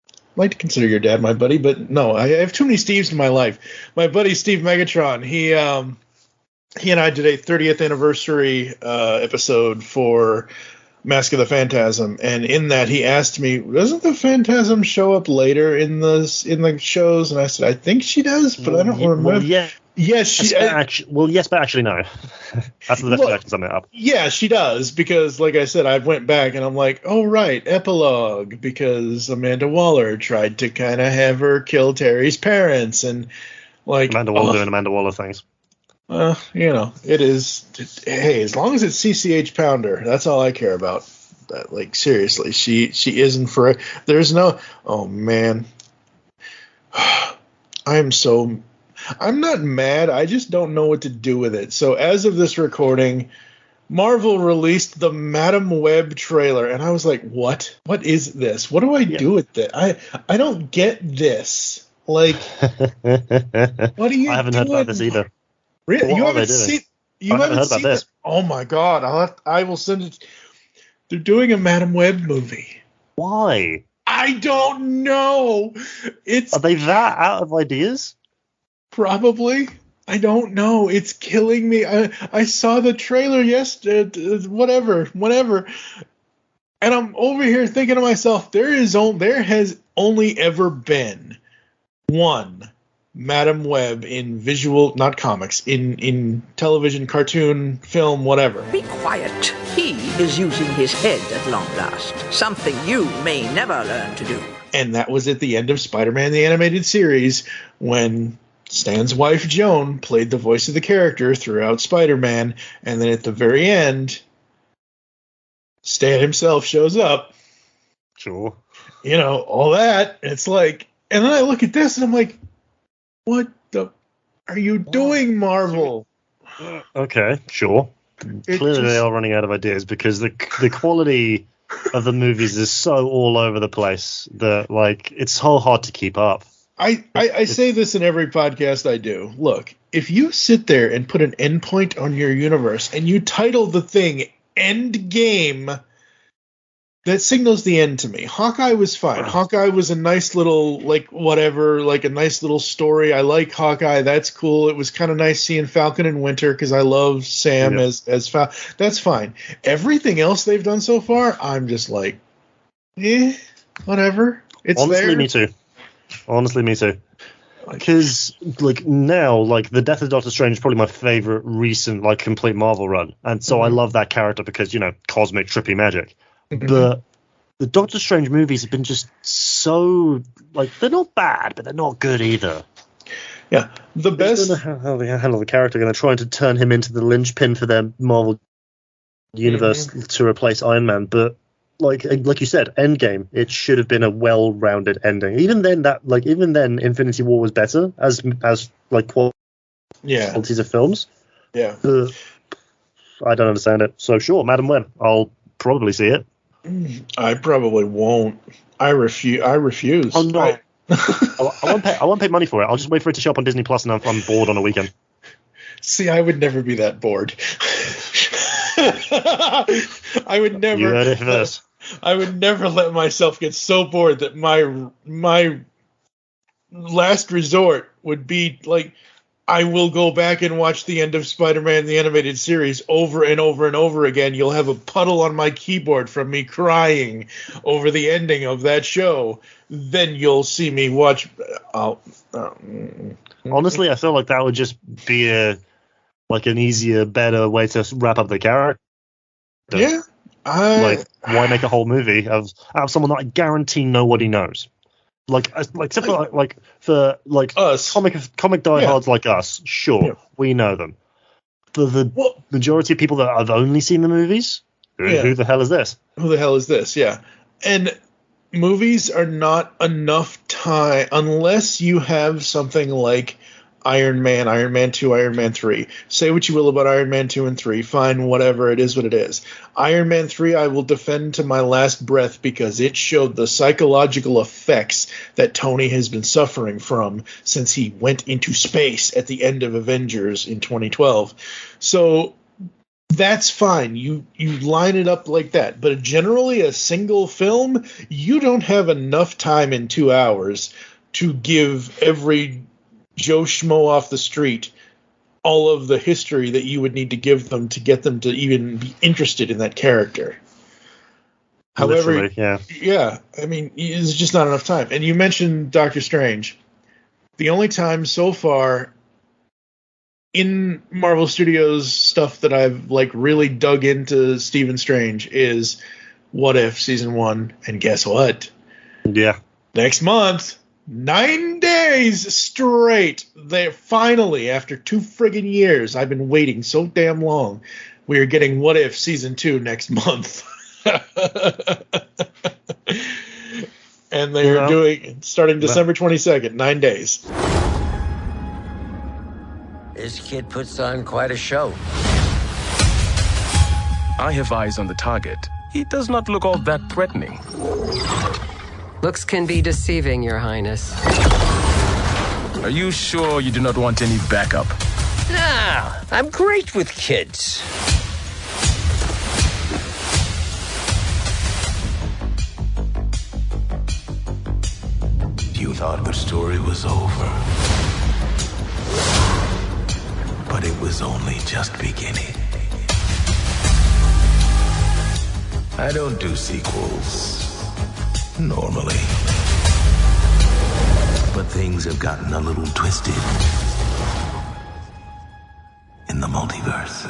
I'd like to consider your dad my buddy, but no, I have too many Steves in my life. My buddy Steve Megatron, he and I did a 30th anniversary episode for Mask of the Phantasm, and in that he asked me, doesn't the Phantasm show up later in the shows? And I said, I think she does, but I don't remember. Well, yeah. Yes, she. Yes, but actually no. That's the definition to sum it up. Yeah, she does, because, like I said, I went back and I'm like, oh right, epilogue, because Amanda Waller tried to kind of have her kill Terry's parents, and like Amanda Waller doing Amanda Waller things. It is. Hey, as long as it's CCH Pounder, that's all I care about. That, like, seriously, she isn't for. There's no. Oh man, I'm not mad. I just don't know what to do with it. So as of this recording, Marvel released the Madam Web trailer, and I was like, what? What is this? What do I do with it? I don't get this. Like, what are you doing? I haven't heard about this either. Really? You haven't heard about this? Oh my god! I will send it. They're doing a Madam Web movie. Why? I don't know. Are they that out of ideas? Probably. I don't know. It's killing me. I saw the trailer yesterday, whenever, and I'm over here thinking to myself, there has only ever been one Madam Web in visual, not comics, in television, cartoon, film, whatever. Be quiet. He is using his head at long last, something you may never learn to do. And that was at the end of Spider-Man the Animated Series, when Stan's wife, Joan, played the voice of the character throughout Spider-Man, and then at the very end, Stan himself shows up. Sure. All that. It's like, and then I look at this and I'm like, what the are you doing, Marvel? Okay, sure. Clearly they are running out of ideas, because the quality of the movies is so all over the place that, like, it's so hard to keep up. I say this in every podcast I do. Look, if you sit there and put an endpoint on your universe and you title the thing End Game, that signals the end to me. Hawkeye was fine. Hawkeye was a nice little, a nice little story. I like Hawkeye. That's cool. It was kind of nice seeing Falcon and Winter, because I love Sam as Falcon. That's fine. Everything else they've done so far, I'm just like, whatever. It's Honestly, there. me too. Honestly, me too. Because, now, the Death of Doctor Strange is probably my favorite recent, complete Marvel run. And so I love that character because, cosmic, trippy magic. Mm-hmm. But the Doctor Strange movies have been just so, they're not bad, but they're not good either. Yeah. The best. I don't know how they handle the character. They're going to try to turn him into the linchpin for their Marvel universe to replace Iron Man. But like you said, Endgame, it should have been a well-rounded ending. Even then, Infinity War was better as like qualities of films. Yeah. I don't understand it. So sure, Madam Web, I'll probably see it. I probably won't. I refuse. Oh no. I won't pay money for it. I'll just wait for it to show up on Disney Plus, and I'm bored on a weekend. See, I would never be that bored. I would never. You heard it first. I would never let myself get so bored that my last resort would be like, I will go back and watch the end of Spider-Man the Animated Series over and over and over again. You'll have a puddle on my keyboard from me crying over the ending of that show. Then you'll see me watch. Honestly, I feel like that would just be an easier, better way to wrap up the character. Yeah. Why make a whole movie out of someone that I guarantee nobody knows? Except for us, comic diehards like us, sure, we know them. For the majority of people that have only seen the movies, who the hell is this? Who the hell is this? Yeah, and movies are not enough time unless you have something like Iron Man, Iron Man 2, Iron Man 3. Say what you will about Iron Man 2 and 3. Fine, whatever. It is what it is. Iron Man 3 I will defend to my last breath because it showed the psychological effects that Tony has been suffering from since he went into space at the end of Avengers in 2012. So that's fine. You line it up like that. But generally a single film, you don't have enough time in 2 hours to give every Joe Schmo off the street all of the history that you would need to give them to get them to even be interested in that character. However, yeah, I mean, it's just not enough time. And you mentioned Doctor Strange. The only time so far in Marvel Studios stuff that I've really dug into Stephen Strange is What If Season 1, and guess what? Yeah. Next month, 9 days straight. They finally, after 2 friggin' years, I've been waiting so damn long. We are getting What If Season 2 next month. And they are doing starting December 22nd, 9 days. This kid puts on quite a show. I have eyes on the target. He does not look all that threatening. Looks can be deceiving, Your Highness. Are you sure you do not want any backup? No, I'm great with kids. You thought the story was over. But it was only just beginning. I don't do sequels. Normally. But things have gotten a little twisted in the multiverse.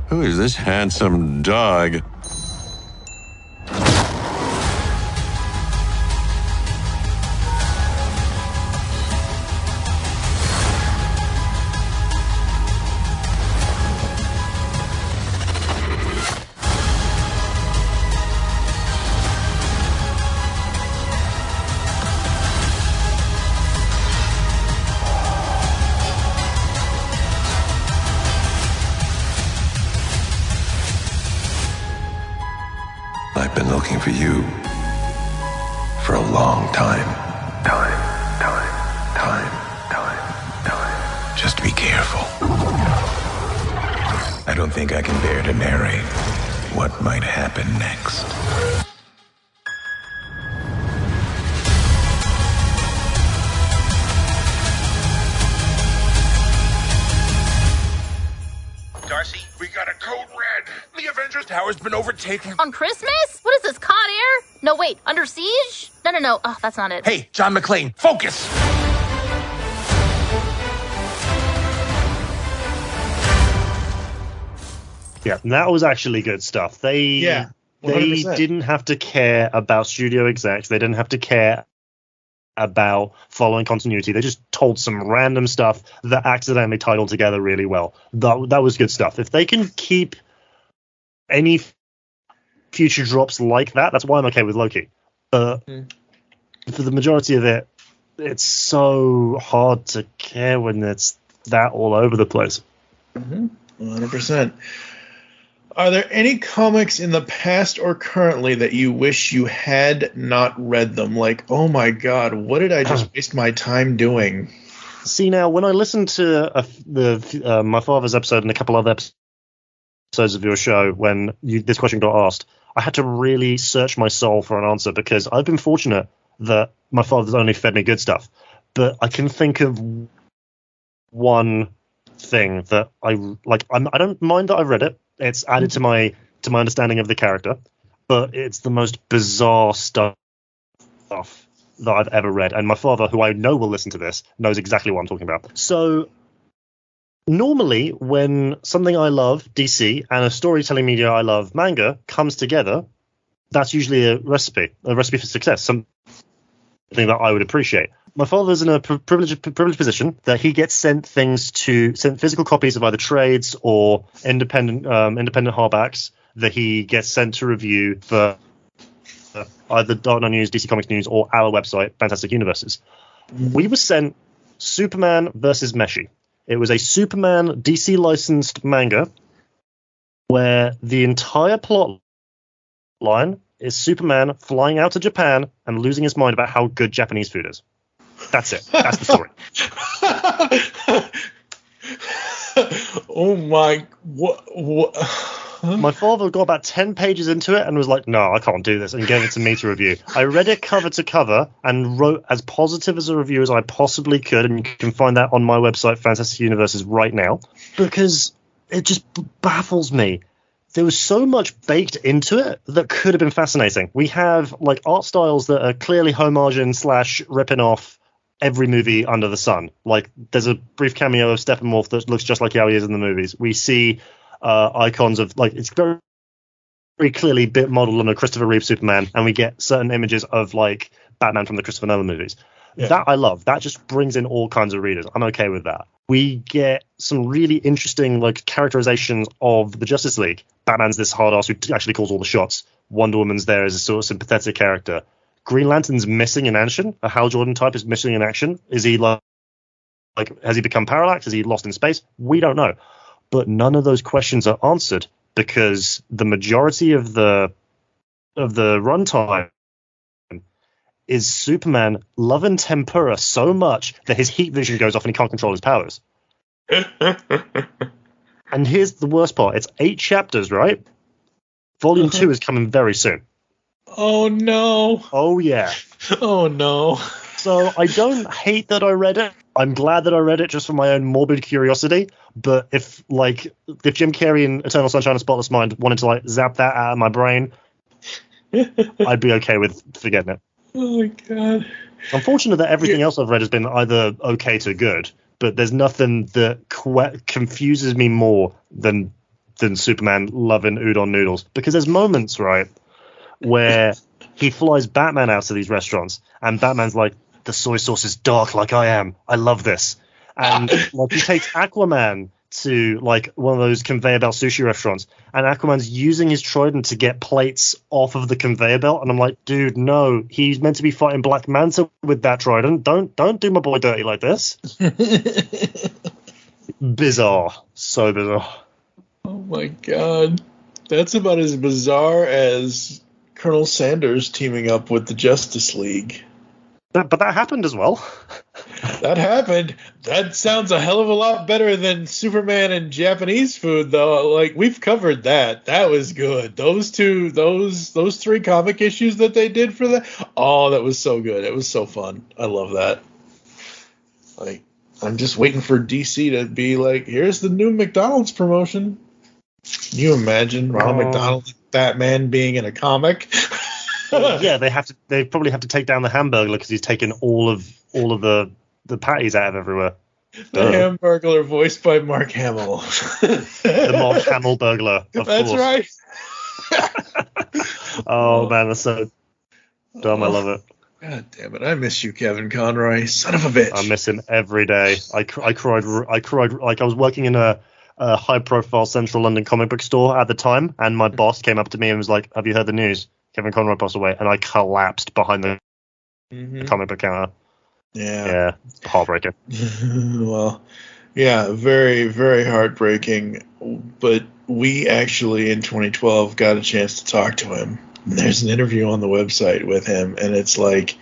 Who is this handsome dog? I've been looking for you for a long time. Time. Just be careful. I don't think I can bear to narrate what might happen next. Darcy, we got a code red. The Avengers Tower's been overtaken. On Christmas? What is this, Con Air? No, wait, Under Siege? No. Oh, that's not it. Hey, John McClane, focus! Yeah, that was actually good stuff. They They 100%. didn't have to care about studio execs. They didn't have to care about following continuity. They just told some random stuff that accidentally tied all together really well. That was good stuff. If they can keep any future drops like that, that's why I'm okay with Loki. For the majority of it, it's so hard to care when it's that all over the place. 100%. Are there any comics in the past or currently that you wish you had not read them? Like, oh my god, what did I just waste my time doing? See, now, when I listened to my father's episode and a couple other episodes of your show, when this question got asked, I had to really search my soul for an answer, because I've been fortunate that my father's only fed me good stuff. But I can think of one thing that I like. I don't mind that I read it. It's added to my understanding of the character, but it's the most bizarre stuff that I've ever read. And my father, who I know will listen to this, knows exactly what I'm talking about. So normally when something I love, DC, and a storytelling media I love, manga, comes together, that's usually a recipe for success, something that I would appreciate. My father's in a privileged position that he gets sent physical copies of either trades or independent hardbacks that he gets sent to review for either Dark Knight News, DC Comics News, or our website, Fantastic Universes. We were sent Superman versus Meshi. It was a Superman DC licensed manga where the entire plot line is Superman flying out to Japan and losing his mind about how good Japanese food is. That's it. That's the story. Oh my... What? My father got about 10 pages into it and was like, no, I can't do this, and gave it to me to review. I read it cover to cover and wrote as positive as a review as I possibly could, and you can find that on my website, Fantastic Universes, right now, because it just baffles me. There was so much baked into it that could have been fascinating. We have like art styles that are clearly homaging / ripping off every movie under the sun. Like, there's a brief cameo of Steppenwolf that looks just like how he is in the movies. We see icons of, like, it's very, very clearly bit modeled on a Christopher Reeve Superman, and we get certain images of like Batman from the Christopher Nolan movies. Yeah. That I love. That just brings in all kinds of readers. I'm okay with that. We get some really interesting like characterizations of the Justice League. Batman's this hard ass who actually calls all the shots. Wonder Woman's there as a sort of sympathetic character. Green Lantern's missing in action. A Hal Jordan type is missing in action. Is he like has he become parallax? Is he lost in space? We don't know. But none of those questions are answered because the majority of the runtime is Superman loving tempura so much that his heat vision goes off and he can't control his powers. And here's the worst part. It's 8 chapters, right? Volume 2 is coming very soon. Oh, no. Oh, yeah. Oh, no. So I don't hate that I read it. I'm glad that I read it just for my own morbid curiosity. But if Jim Carrey in Eternal Sunshine of Spotless Mind wanted to like zap that out of my brain, I'd be okay with forgetting it. Oh, my God. I'm fortunate that everything else I've read has been either okay to good, but there's nothing that confuses me more than Superman loving udon noodles. Because there's moments, right, where he flies Batman out to these restaurants, and Batman's like, the soy sauce is dark like I am. I love this. And like he takes Aquaman to like one of those conveyor belt sushi restaurants, and Aquaman's using his trident to get plates off of the conveyor belt, and I'm like, dude, no, he's meant to be fighting Black Manta with that trident. Don't do my boy dirty like this. Bizarre. So bizarre. Oh my God. That's about as bizarre as Colonel Sanders teaming up with the Justice League. But that happened as well. That happened. That sounds a hell of a lot better than Superman and Japanese food, though. Like, we've covered that. That was good. Those 3 comic issues that they did for that. Oh, that was so good. It was so fun. I love that. Like, I'm just waiting for DC to be like, here's the new McDonald's promotion. Can you imagine Ronald McDonald, Batman being in a comic? Yeah, they probably have to take down the Hamburglar because he's taken all of the patties out of everywhere. The Hamburglar voiced by Mark Hamill. The Mark Hamill burglar. That's course. Right. Oh man, that's so dumb. I love it. God damn it! I miss you, Kevin Conroy, son of a bitch. I miss him every day. I cried like I was working in a high-profile central London comic book store at the time, and my boss came up to me and was like, "Have you heard the news? Kevin Conroy passed away," and I collapsed behind the comic book counter. Yeah, heartbreaking. Well, yeah, very, very heartbreaking. But we actually, in 2012, got a chance to talk to him. There's an interview on the website with him, and it's like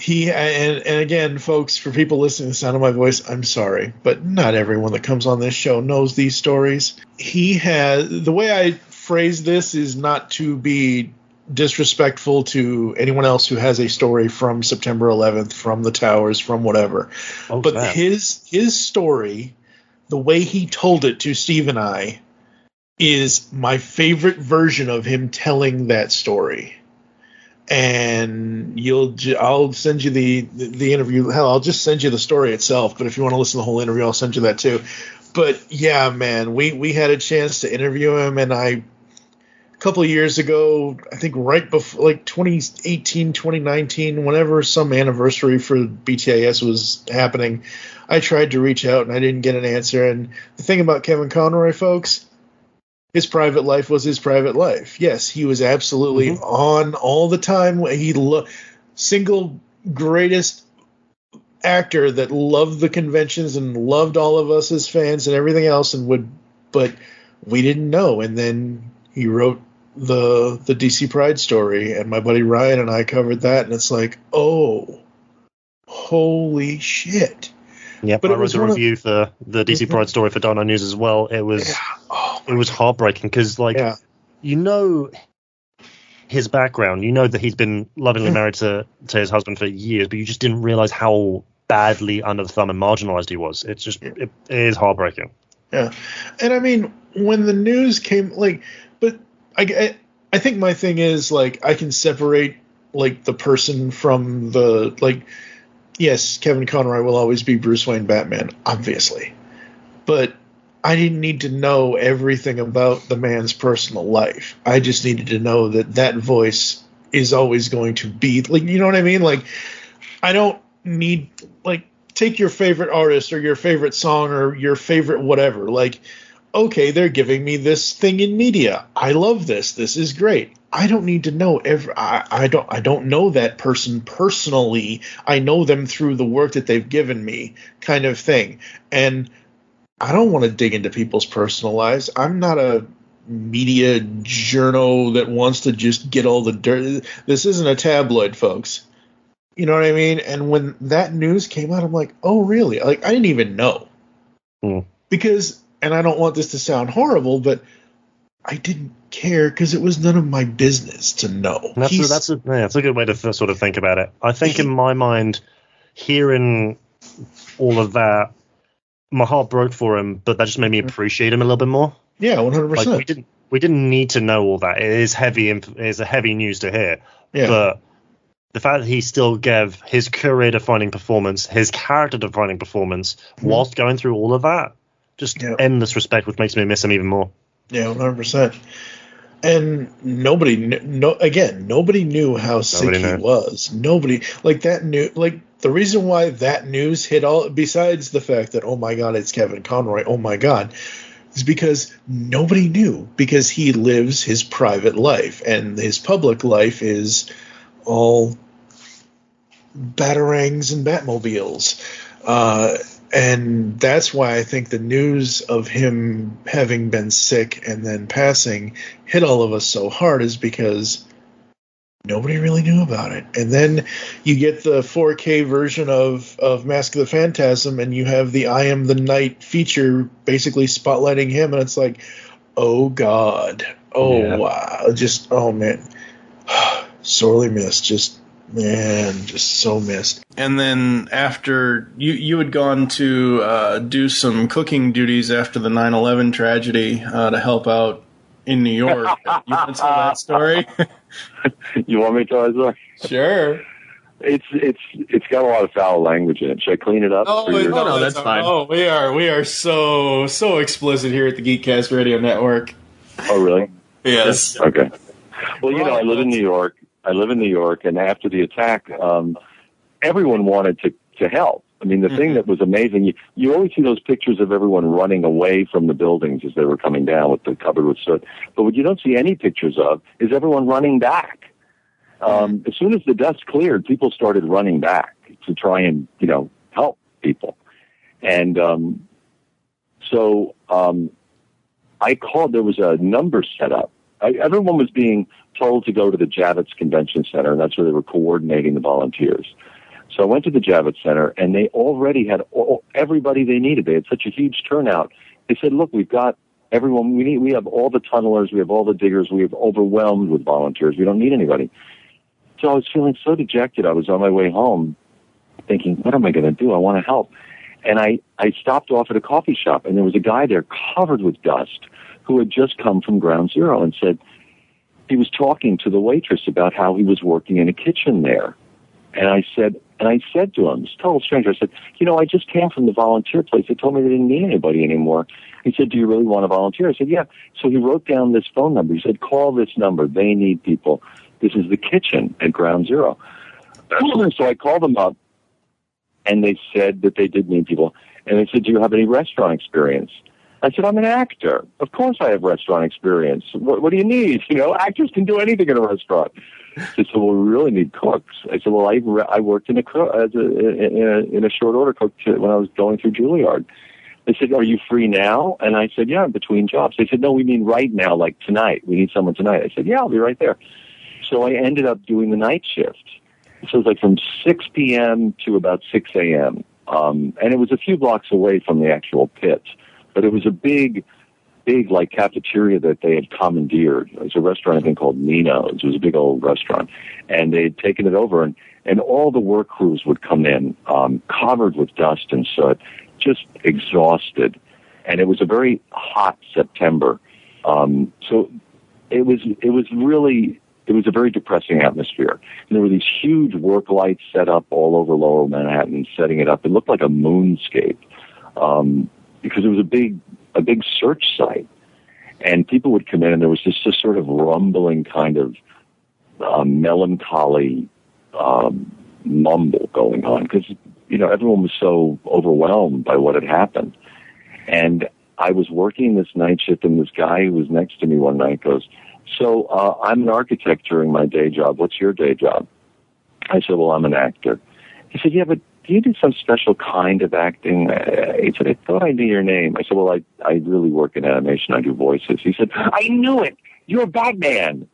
and again, folks, for people listening to the sound of my voice, I'm sorry, but not everyone that comes on this show knows these stories. The way I phrase this is not to be disrespectful to anyone else who has a story from September 11th, from the towers, from whatever. But man, his story, the way he told it to Steve and I, is my favorite version of him telling that story. And I'll send you the interview. Hell, I'll just send you the story itself. But if you want to listen to the whole interview, I'll send you that too. But yeah, man, we had a chance to interview him, and a couple of years ago, I think right before, like 2018, 2019, whenever some anniversary for BTIS was happening, I tried to reach out and I didn't get an answer. And the thing about Kevin Conroy, folks, his private life was his private life. Yes, he was absolutely on all the time. He single greatest actor that loved the conventions and loved all of us as fans and everything else, but we didn't know. And then he wrote the DC Pride story, and my buddy Ryan and I covered that, and it's like, oh, holy shit. Yeah, but I wrote a review for the DC Pride story for Dino News as well. It was it was heartbreaking because, you know his background. You know that he's been lovingly married to his husband for years, but you just didn't realize how badly under the thumb and marginalized he was. It's just it is heartbreaking. Yeah, and I mean, when the news came, but I think my thing is, I can separate, the person from the, yes, Kevin Conroy will always be Bruce Wayne Batman, obviously. But I didn't need to know everything about the man's personal life. I just needed to know that voice is always going to be, you know what I mean? I don't need, take your favorite artist or your favorite song or your favorite whatever. Okay, they're giving me this thing in media. I love this. This is great. I don't need to know I don't know that person personally. I know them through the work that they've given me, kind of thing. And I don't want to dig into people's personal lives. I'm not a media journo that wants to just get all the dirt. This isn't a tabloid, folks. You know what I mean? And when that news came out, I'm like, oh, really? I didn't even know. Because, and I don't want this to sound horrible, but I didn't care because it was none of my business to know. That's a good way to sort of think about it. I think in my mind, hearing all of that, my heart broke for him, but that just made me appreciate him a little bit more. Yeah, 100%. We didn't need to know all that. It is heavy news to hear. Yeah. But the fact that he still gave his career-defining performance, his character-defining performance, whilst going through all of that, just endless respect, which makes me miss him even more. Yeah, 100%. And nobody knew how sick he was. Nobody, that knew, the reason why that news hit all, besides the fact that, oh my God, it's Kevin Conroy, oh my God, is because nobody knew, because he lives his private life, and his public life is all batarangs and Batmobiles. And that's why I think the news of him having been sick and then passing hit all of us so hard, is because nobody really knew about it. And then you get the 4K version of Mask of the Phantasm, and you have the I Am the Night feature basically spotlighting him, and it's like, oh God, wow, just, oh man, sorely missed, just so missed. And then after you had gone to do some cooking duties after the 9/11 tragedy to help out in New York. You want to tell that story? You want me to tell that story? Sure. It's got a lot of foul language in it. Should I clean it up? No, that's fine. Oh, we are so explicit here at the Geekcast Radio Network. Oh, really? Yes. Okay. Well, you know, I live in New York. And after the attack, everyone wanted to help. I mean, the thing that was amazing, you always see those pictures of everyone running away from the buildings as they were coming down with the covered with soot. But what you don't see any pictures of is everyone running back. As soon as the dust cleared, people started running back to try and, you know, help people. And so I called, there was a number set up. Everyone was being told to go to the Javits Convention Center, and that's where they were coordinating the volunteers. So I went to the Javits Center, and they already had everybody they needed. They had such a huge turnout. They said, look, we've got everyone we need. We have all the tunnelers. We have all the diggers. We have overwhelmed with volunteers. We don't need anybody. So I was feeling so dejected. I was on my way home thinking, what am I going to do? I want to help. And I stopped off at a coffee shop, and there was a guy there covered with dust who had just come from Ground Zero and said he was talking to the waitress about how he was working in a kitchen there. And I said to him, this total stranger, I said, you know, I just came from the volunteer place. They told me they didn't need anybody anymore. He said, do you really want to volunteer? I said, yeah. So he wrote down this phone number. He said, call this number. They need people. This is the kitchen at Ground Zero. So I called them up, and they said that they did need people. And they said, do you have any restaurant experience? I said, I'm an actor. Of course I have restaurant experience. What do you need? You know, actors can do anything in a restaurant. They said, well, we really need cooks. I said, well, I worked in a short order cook when I was going through Juilliard. They said, are you free now? And I said, yeah, I'm between jobs. They said, no, we mean right now, like tonight. We need someone tonight. I said, yeah, I'll be right there. So I ended up doing the night shift. So it was like from 6 p.m. to about 6 a.m. And it was a few blocks away from the actual pit. But it was a big, like, cafeteria that they had commandeered. It was a restaurant, I think, called Nino's. It was a big old restaurant. And they had taken it over, and all the work crews would come in, covered with dust and soot, just exhausted. And it was a very hot September. So it was a very depressing atmosphere. And there were these huge work lights set up all over Lower Manhattan, setting it up. It looked like a moonscape. Because it was a big search site, and people would come in, and there was just this sort of rumbling kind of melancholy mumble going on because, you know, everyone was so overwhelmed by what had happened. And I was working this night shift, and this guy who was next to me one night goes, so I'm an architect during my day job. What's your day job? I said, well, I'm an actor. He said, yeah, but do you do some special kind of acting? He said, I thought I knew your name. I said, well, I really work in animation. I do voices. He said, I knew it. You're Batman.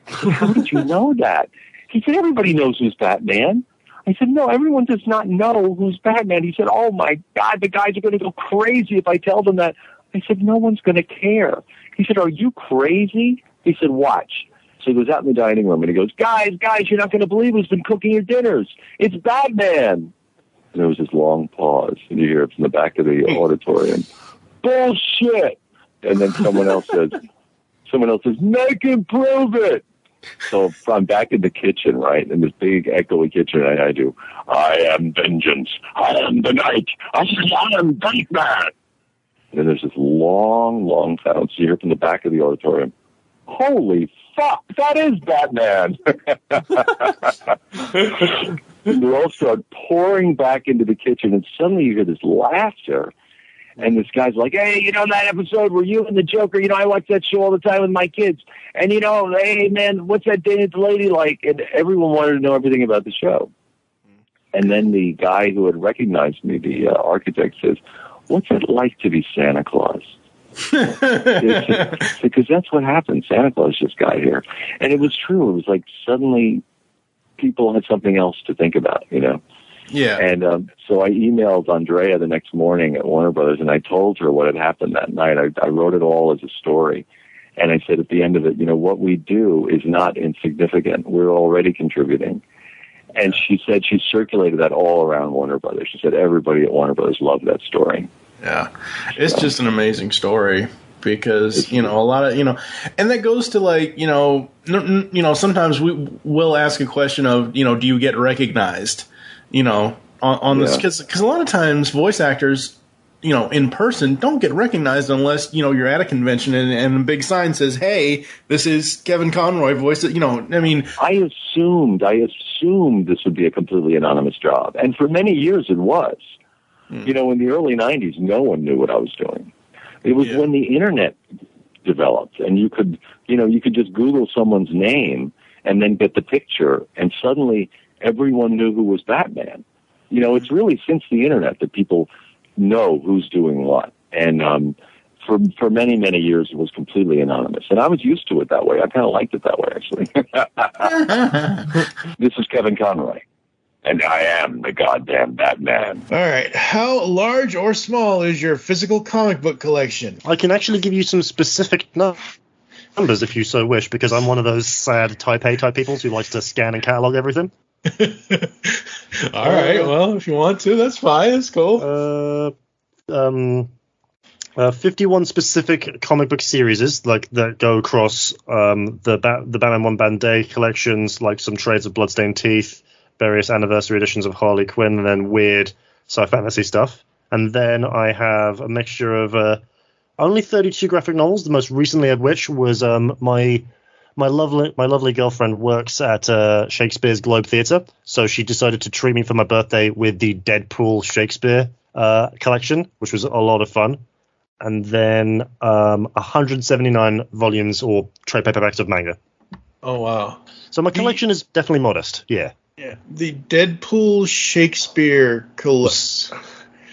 I said, how did you know that? He said, everybody knows who's Batman. I said, no, everyone does not know who's Batman. He said, oh, my God, the guys are going to go crazy if I tell them that. I said, no one's going to care. He said, are you crazy? He said, watch. So he goes out in the dining room, and he goes, guys, you're not going to believe who's been cooking your dinners. It's Batman. And there was this long pause, and you hear it from the back of the auditorium. Bullshit! And then someone else says, make him prove it! So I'm back in the kitchen, right, in this big echoey kitchen, and I do, I am vengeance. I am the night. I am Batman. And then there's this long silence. You hear from the back of the auditorium, holy fuck, that is Batman! They all start pouring back into the kitchen, and suddenly you hear this laughter. And this guy's like, hey, you know that episode where you and the Joker, you know, I watch that show all the time with my kids. And, you know, hey, man, what's that Danish lady like? And everyone wanted to know everything about the show. And then the guy who had recognized me, the architect, says, what's it like to be Santa Claus? Because that's what happened. Santa Claus just got here. And it was true. It was like suddenly people had something else to think about, you know? Yeah. And so I emailed Andrea the next morning at Warner Brothers, and I told her what had happened that night. I wrote it all as a story. And I said at the end of it, you know, what we do is not insignificant. We're already contributing. And she said she circulated that all around Warner Brothers. She said everybody at Warner Brothers loved that story. Yeah. It's just an amazing story. Because, you know, a lot of, you know, and that goes to like, you know, sometimes we will ask a question of, you know, do you get recognized, you know, on this? Because a lot of times voice actors, in person don't get recognized unless, you're at a convention and a big sign says, hey, this is Kevin Conroy voice. I assumed this would be a completely anonymous job. And for many years it was. In the early 90s, no one knew what I was doing. It was when the internet developed and you could just Google someone's name and then get the picture, and suddenly everyone knew who was Batman. It's really since the internet that people know who's doing what. And for many, many years, it was completely anonymous. And I was used to it that way. I kind of liked it that way, actually. This is Kevin Conroy, and I am the goddamn Batman. All right. How large or small is your physical comic book collection? I can actually give you some specific numbers if you so wish, because I'm one of those sad type A type people who likes to scan and catalog everything. All right. Well, if you want to, that's fine. That's cool. 51 specific comic book series that go across the Batman One Band Day collections, like some trades of Bloodstained Teeth, various anniversary editions of Harley Quinn, and then weird sci fantasy stuff. And then I have a mixture of only 32 graphic novels, the most recently of which was my lovely girlfriend works at Shakespeare's Globe Theatre, so she decided to treat me for my birthday with the Deadpool Shakespeare collection, which was a lot of fun. And then 179 volumes or trade paperbacks of manga. Oh, wow. So my collection is definitely modest, yeah. Yeah, the Deadpool Shakespeare collection.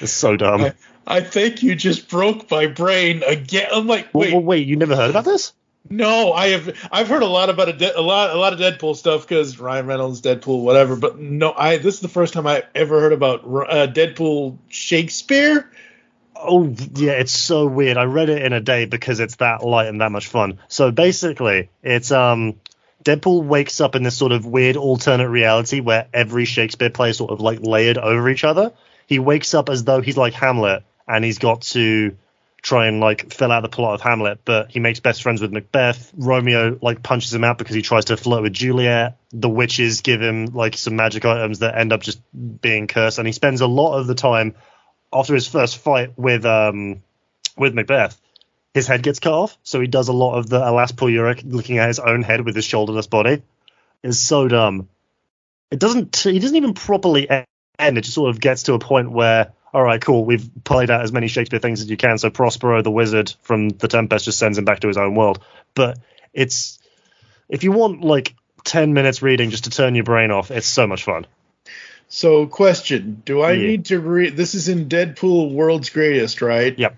It's so dumb. I think you just broke my brain again. I'm like, wait. Wait, you never heard about this? No, I've heard a lot about a lot of Deadpool stuff because Ryan Reynolds, Deadpool, whatever. But no, this is the first time I ever heard about Deadpool Shakespeare. Oh yeah, it's so weird. I read it in a day because it's that light and that much fun. So basically, it's Deadpool wakes up in this sort of weird alternate reality where every Shakespeare play is sort of like layered over each other. He wakes up as though he's like Hamlet, and he's got to try and like fill out the plot of Hamlet, but he makes best friends with Macbeth. Romeo like punches him out because he tries to flirt with Juliet. The witches give him like some magic items that end up just being cursed, and he spends a lot of the time after his first fight with Macbeth, his head gets cut off, so he does a lot of the alas poor Yorick looking at his own head with his shoulderless body. It's so dumb. He doesn't even properly end. It just sort of gets to a point where, all right, cool, we've played out as many Shakespeare things as you can, so Prospero the wizard from The Tempest just sends him back to his own world. But it's, if you want like 10 minutes reading just to turn your brain off, it's so much fun. So, question, do I need to read, this is in Deadpool World's Greatest, right? Yep.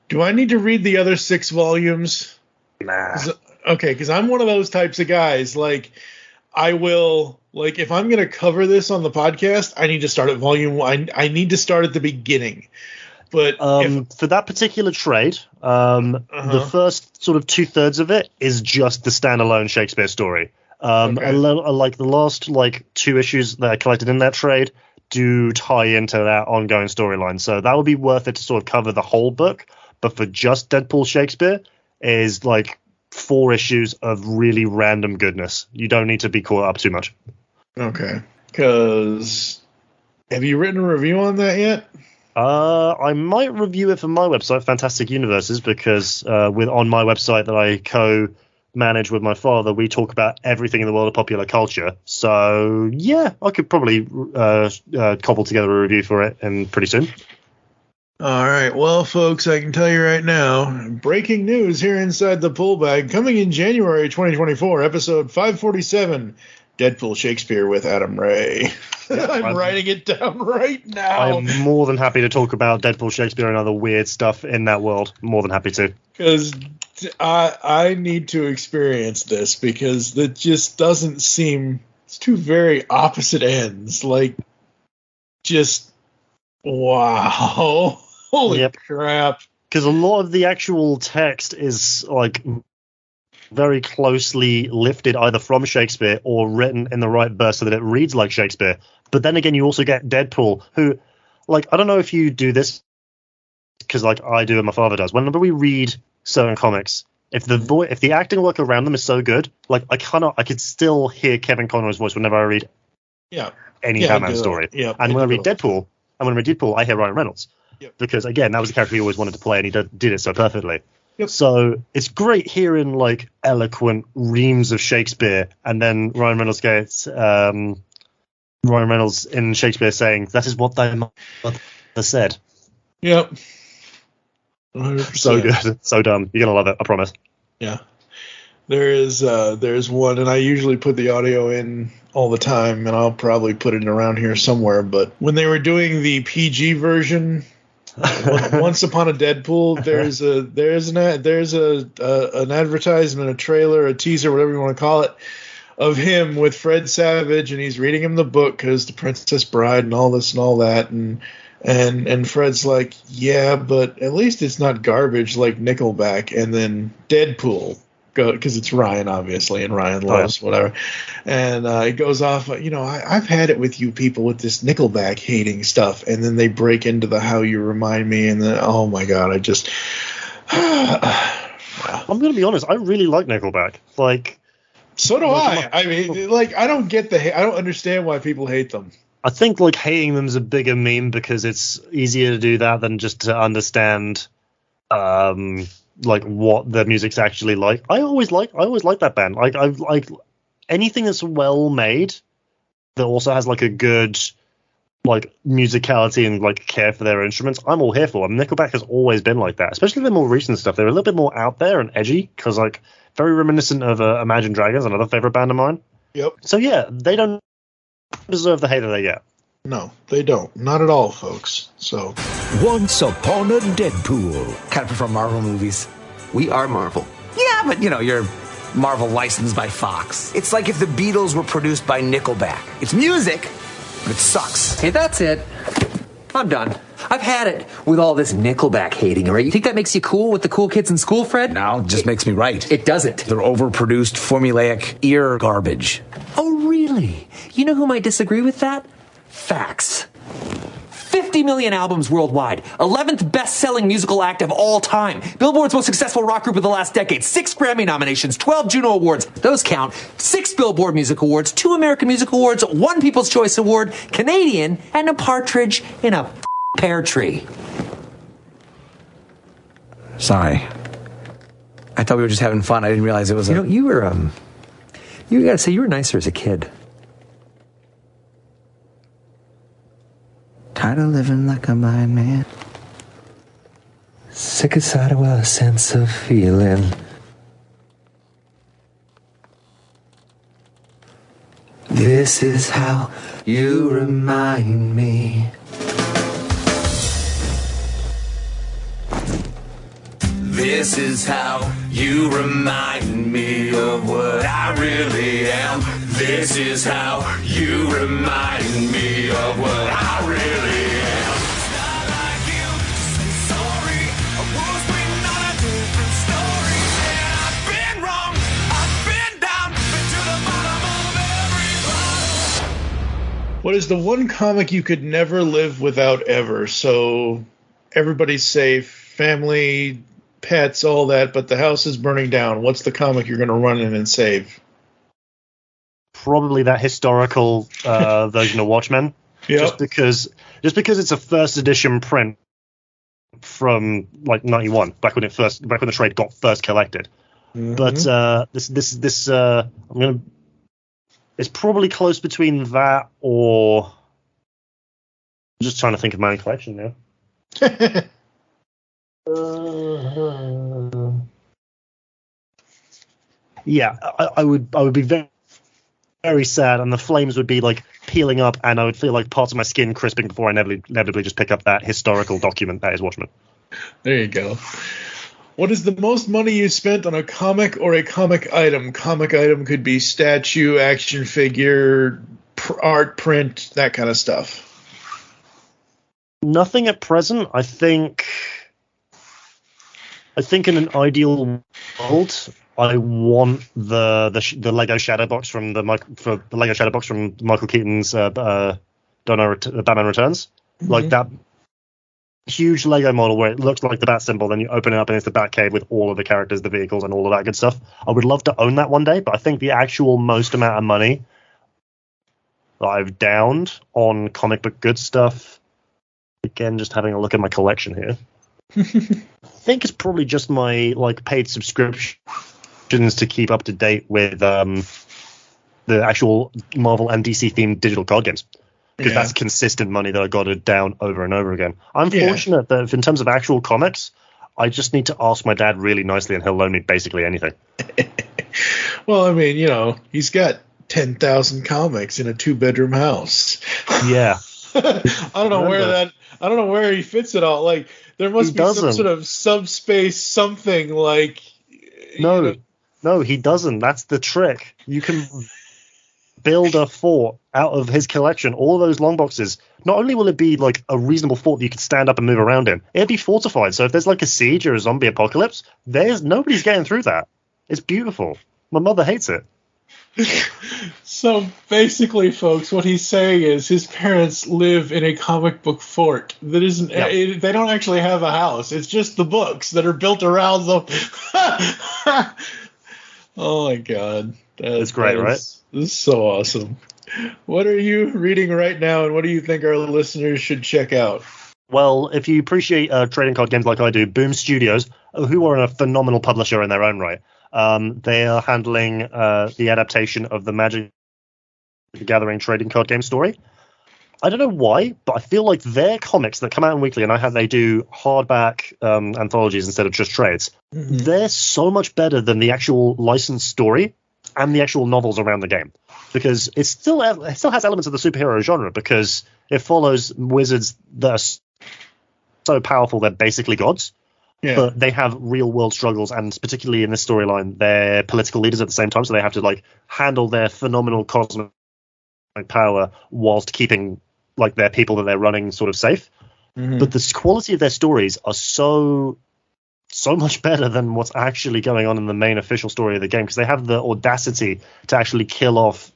Do I need to read the other 6 volumes? Nah. Okay, because I'm one of those types of guys, like, I will, like, if I'm going to cover this on the podcast, I need to start at volume 1. I need to start at the beginning. But for that particular trade, the first sort of 2/3 of it is just the standalone Shakespeare story. Like the last like 2 issues that I collected in that trade do tie into that ongoing storyline, so that would be worth it to sort of cover the whole book. But for just Deadpool Shakespeare is like 4 issues of really random goodness. You don't need to be caught up too much. Okay. Because have you written a review on that yet? I might review it for my website, Fantastic Universes, because on my website that I co-manage with my father, we talk about everything in the world of popular culture. So yeah, I could probably cobble together a review for it pretty soon. All right. Well, folks, I can tell you right now, breaking news here inside the Pull Bag, coming in January 2024, episode 547, Deadpool Shakespeare with Adam Ray. Yeah, I'm writing it down right now. I'm more than happy to talk about Deadpool Shakespeare and other weird stuff in that world. More than happy to. Because I need to experience this, because it just doesn't seem... It's 2 very opposite ends. Like, just... Wow. Holy crap. Because a lot of the actual text is, like... very closely lifted either from Shakespeare or written in the right verse so that it reads like Shakespeare. But then again, you also get Deadpool, who, like, I don't know if you do this because, like, I do and my father does. Whenever we read certain comics, if the acting work around them is so good, like, I could still hear Kevin Conroy's voice whenever I read any Batman story. Yeah, and when I read Deadpool, I hear Ryan Reynolds. because again, that was the character he always wanted to play, and he did it so perfectly. So it's great hearing like eloquent reams of Shakespeare, and then Ryan Reynolds in Shakespeare saying, "That is what thy mother said." Yep. 100%. So good, so dumb. You're gonna love it, I promise. Yeah. There's one, and I usually put the audio in all the time, and I'll probably put it around here somewhere. But when they were doing the PG version, Once Upon a Deadpool, there's an advertisement, a trailer, a teaser, whatever you want to call it, of him with Fred Savage, and he's reading him the book because the Princess Bride and all this and all that, and Fred's like, yeah, but at least it's not garbage like Nickelback, and then Deadpool, because it's Ryan, obviously, and Ryan loves whatever. And it goes off, I've had it with you people with this Nickelback hating stuff, and then they break into the How You Remind Me, and then, oh my God, I just... I'm going to be honest, I really like Nickelback. Like... So do I. I mean, like, I don't get I don't understand why people hate them. I think, like, hating them's a bigger meme because it's easier to do that than just to understand... like what the music's actually like. I always like that band. Like I like anything that's well made that also has like a good like musicality and like care for their instruments. I'm all here for. Nickelback has always been like that, especially the more recent stuff. They're a little bit more out there and edgy because like very reminiscent of Imagine Dragons, another favorite band of mine. Yep. So yeah, they don't deserve the hate that they get. No, they don't. Not at all, folks. So, Once Upon a Deadpool. Kind of prefer Marvel movies. We are Marvel. Yeah, but you're Marvel licensed by Fox. It's like if the Beatles were produced by Nickelback. It's music, but it sucks. Hey, that's it. I'm done. I've had it with all this Nickelback hating, all right? You think that makes you cool with the cool kids in school, Fred? No, it just makes me right. It doesn't. They're overproduced, formulaic ear garbage. Oh, really? You know who might disagree with that? Facts. 50 million albums worldwide. 11th best-selling musical act of all time. Billboard's most successful rock group of the last decade. 6 Grammy nominations, 12 Juno Awards. Those count. 6 Billboard Music Awards, 2 American Music Awards, 1 People's Choice Award, Canadian, and a partridge in a pear tree. Sorry. I thought we were just having fun. I didn't realize it was you gotta say you were nicer as a kid. Tired of living like a blind man. Sick aside of a sense of feeling. This is how you remind me. This is how you remind me of what I really am. This is how you remind me of what I really am. It's not like you to say sorry. I was waiting on a different story. And I've been wrong. I've been down. Been to the bottom of every bottle. what is the one comic you could never live without ever? So everybody's safe, family, pets, all that, but the house is burning down. What's the comic you're going to run in and save? Probably that historical version of Watchmen. Yep. Just because it's a first edition print from like 91, back when the trade got first collected. Mm-hmm. But this it's probably close between that or I'm just trying to think of my own collection now. Yeah, I would be very, very sad, and the flames would be like peeling up, and I would feel like parts of my skin crisping before I inevitably just pick up that historical document that is Watchmen. There you go. What is the most money you spent on a comic or a comic item? Comic item could be statue, action figure, art, print, that kind of stuff. Nothing at present. I think in an ideal world, I want the Lego Shadow Box from the Lego Shadow Box from Michael Keaton's Batman Returns, like that huge Lego model where it looks like the bat symbol. Then you open it up and it's the Batcave with all of the characters, the vehicles, and all of that good stuff. I would love to own that one day, but I think the actual most amount of money that I've downed on comic book good stuff Again, just having a look at my collection here. I think it's probably just my paid subscriptions to keep up to date with the actual Marvel and DC themed digital card games, because that's consistent money that I got it down over and over again. I'm fortunate that in terms of actual comics, I just need to ask my dad really nicely and he'll loan me basically anything. Well, I mean, he's got 10,000 comics in a 2-bedroom house. Yeah. I don't know where he fits it all. Like, there must be some sort of subspace something like. No, he doesn't. That's the trick. You can build a fort out of his collection. All those long boxes. Not only will it be like a reasonable fort that you can stand up and move around in, it'll be fortified. So if there's like a siege or a zombie apocalypse, nobody's getting through that. It's beautiful. My mother hates it. So basically, folks, what he's saying is his parents live in a comic book fort that isn't. They don't actually have a house. It's just the books that are built around them. Oh my God, that's great, right? This is so awesome. What are you reading right now, and what do you think our listeners should check out? Well, if you appreciate trading card games like I do, Boom Studios, who are a phenomenal publisher in their own right, they are handling the adaptation of the Magic the Gathering trading card game story. I don't know why, but I feel like their comics that come out in weekly, and they do hardback anthologies instead of just trades, they're so much better than the actual licensed story and the actual novels around the game. Because it still has elements of the superhero genre, because it follows wizards that are so powerful they're basically gods. Yeah. But they have real world struggles, and particularly in this storyline, they're political leaders at the same time, so they have to handle their phenomenal cosmic power whilst keeping their people that they're running sort of safe. But the quality of their stories are so much better than what's actually going on in the main official story of the game, because they have the audacity to actually kill off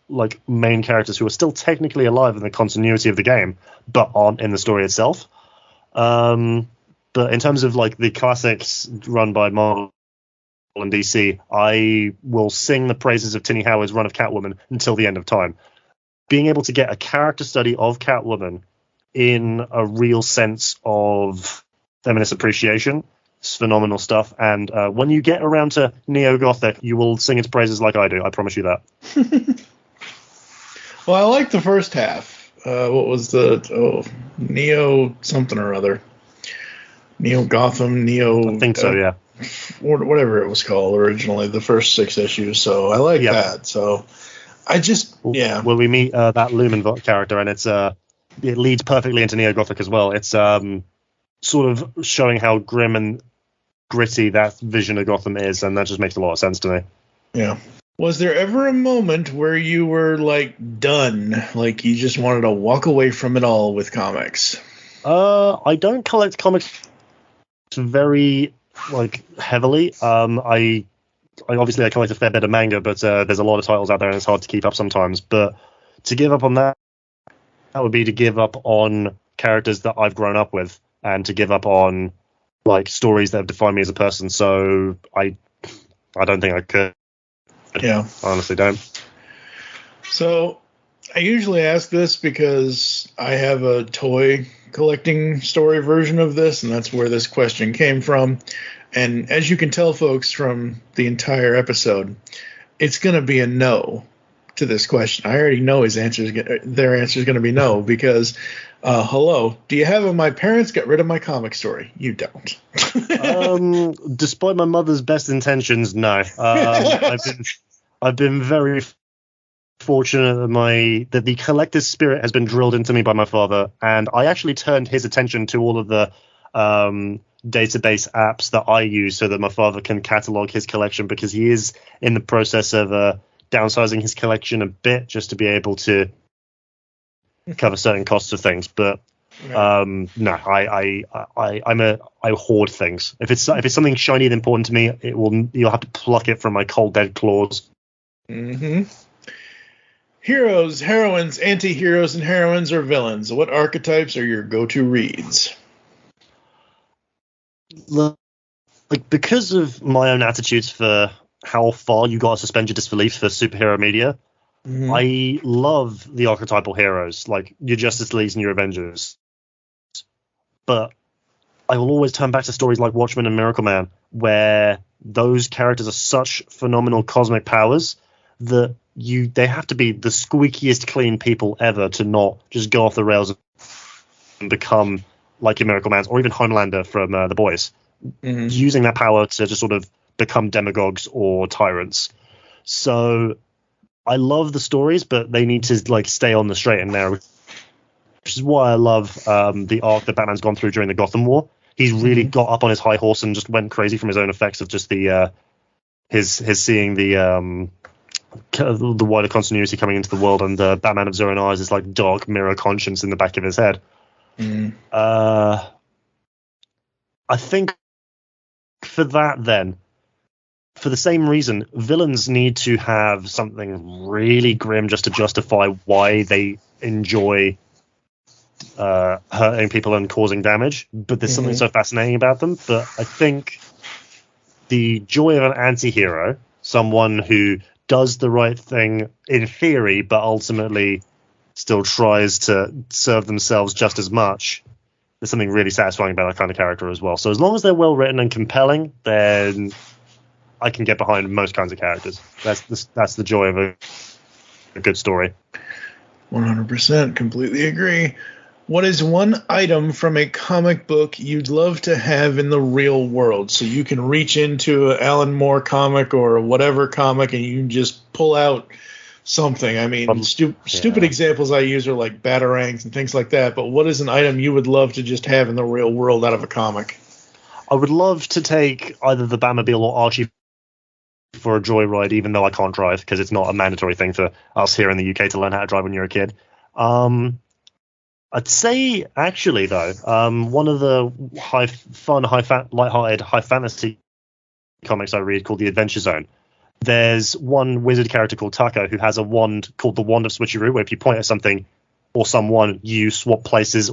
main characters who are still technically alive in the continuity of the game, but aren't in the story itself. But in terms of the classics run by Marvel and DC, I will sing the praises of Tinny Howard's run of Catwoman until the end of time. Being able to get a character study of Catwoman in a real sense of feminist appreciation is phenomenal stuff. And when you get around to Neo-Gothic, you will sing its praises like I do. I promise you that. Well, I like the first half. What was Neo something or other? Neo Gotham, I think so, yeah. Whatever it was called originally, the first 6 issues. So I like that. So I just, Well, we meet that Lumen character, and it leads perfectly into Neo-Gothic as well. It's sort of showing how grim and gritty that vision of Gotham is, and that just makes a lot of sense to me. Yeah. Was there ever a moment where you were done, you just wanted to walk away from it all with comics? I don't collect comics very heavily. I obviously collect a fair bit of manga, but there's a lot of titles out there and it's hard to keep up sometimes. But to give up on that would be to give up on characters that I've grown up with, and to give up on stories that have defined me as a person. So I don't think I could. Yeah, I honestly don't. So I usually ask this because I have a toy collecting story version of this, and that's where this question came from. And as you can tell, folks, from the entire episode, it's going to be a no to this question. I already know their answer is going to be no, because hello, do you have my parents got rid of my comic story? You don't. Despite my mother's best intentions, no. I've been very fortunate that the collector's spirit has been drilled into me by my father, and I actually turned his attention to all of the database apps that I use so that my father can catalog his collection, because he is in the process of downsizing his collection a bit just to be able to cover certain costs of things. But no, I hoard things. If it's something shiny and important to me, you'll have to pluck it from my cold dead claws. Heroes, heroines, anti-heroes, and heroines, or villains. What archetypes are your go-to reads? Because of my own attitudes for how far you got to suspend your disbelief for superhero media, I love the archetypal heroes, like your Justice Leagues and your Avengers. but I will always turn back to stories like Watchmen and Miracle Man, where those characters are such phenomenal cosmic powers that they have to be the squeakiest clean people ever to not just go off the rails and become like your Miracle Mans or even Homelander from The Boys, using that power to just sort of become demagogues or tyrants. So I love the stories, but they need to like stay on the straight and narrow, which is why I love the arc that Batman's gone through during the Gotham War. He's really got up on his high horse and just went crazy from his own effects of just the his seeing the wider continuity coming into the world, and the Batman of Zero Eyes is like dark mirror conscience in the back of his head. I think for that, then, for the same reason, villains need to have something really grim just to justify why they enjoy hurting people and causing damage. But there's something so fascinating about them. But I think the joy of an anti-hero, someone who does the right thing in theory, but ultimately still tries to serve themselves just as much, there's something really satisfying about that kind of character as well. So as long as they're well written and compelling, then I can get behind most kinds of characters. That's the joy of a good story. 100%, completely agree. What is one item from a comic book you'd love to have in the real world? So you can reach into an Alan Moore comic or whatever comic and you can just pull out something. I mean, stupid examples I use are like batarangs and things like that, but what is an item you would love to just have in the real world out of a comic? I would love to take either the Batmobile or Archie for a joyride, even though I can't drive, because it's not a mandatory thing for us here in the UK to learn how to drive when you're a kid. I'd say, actually, though, one of the light-hearted, high fantasy comics I read called The Adventure Zone, there's one wizard character called Taco who has a wand called the Wand of Switcheroo, where if you point at something or someone, you swap places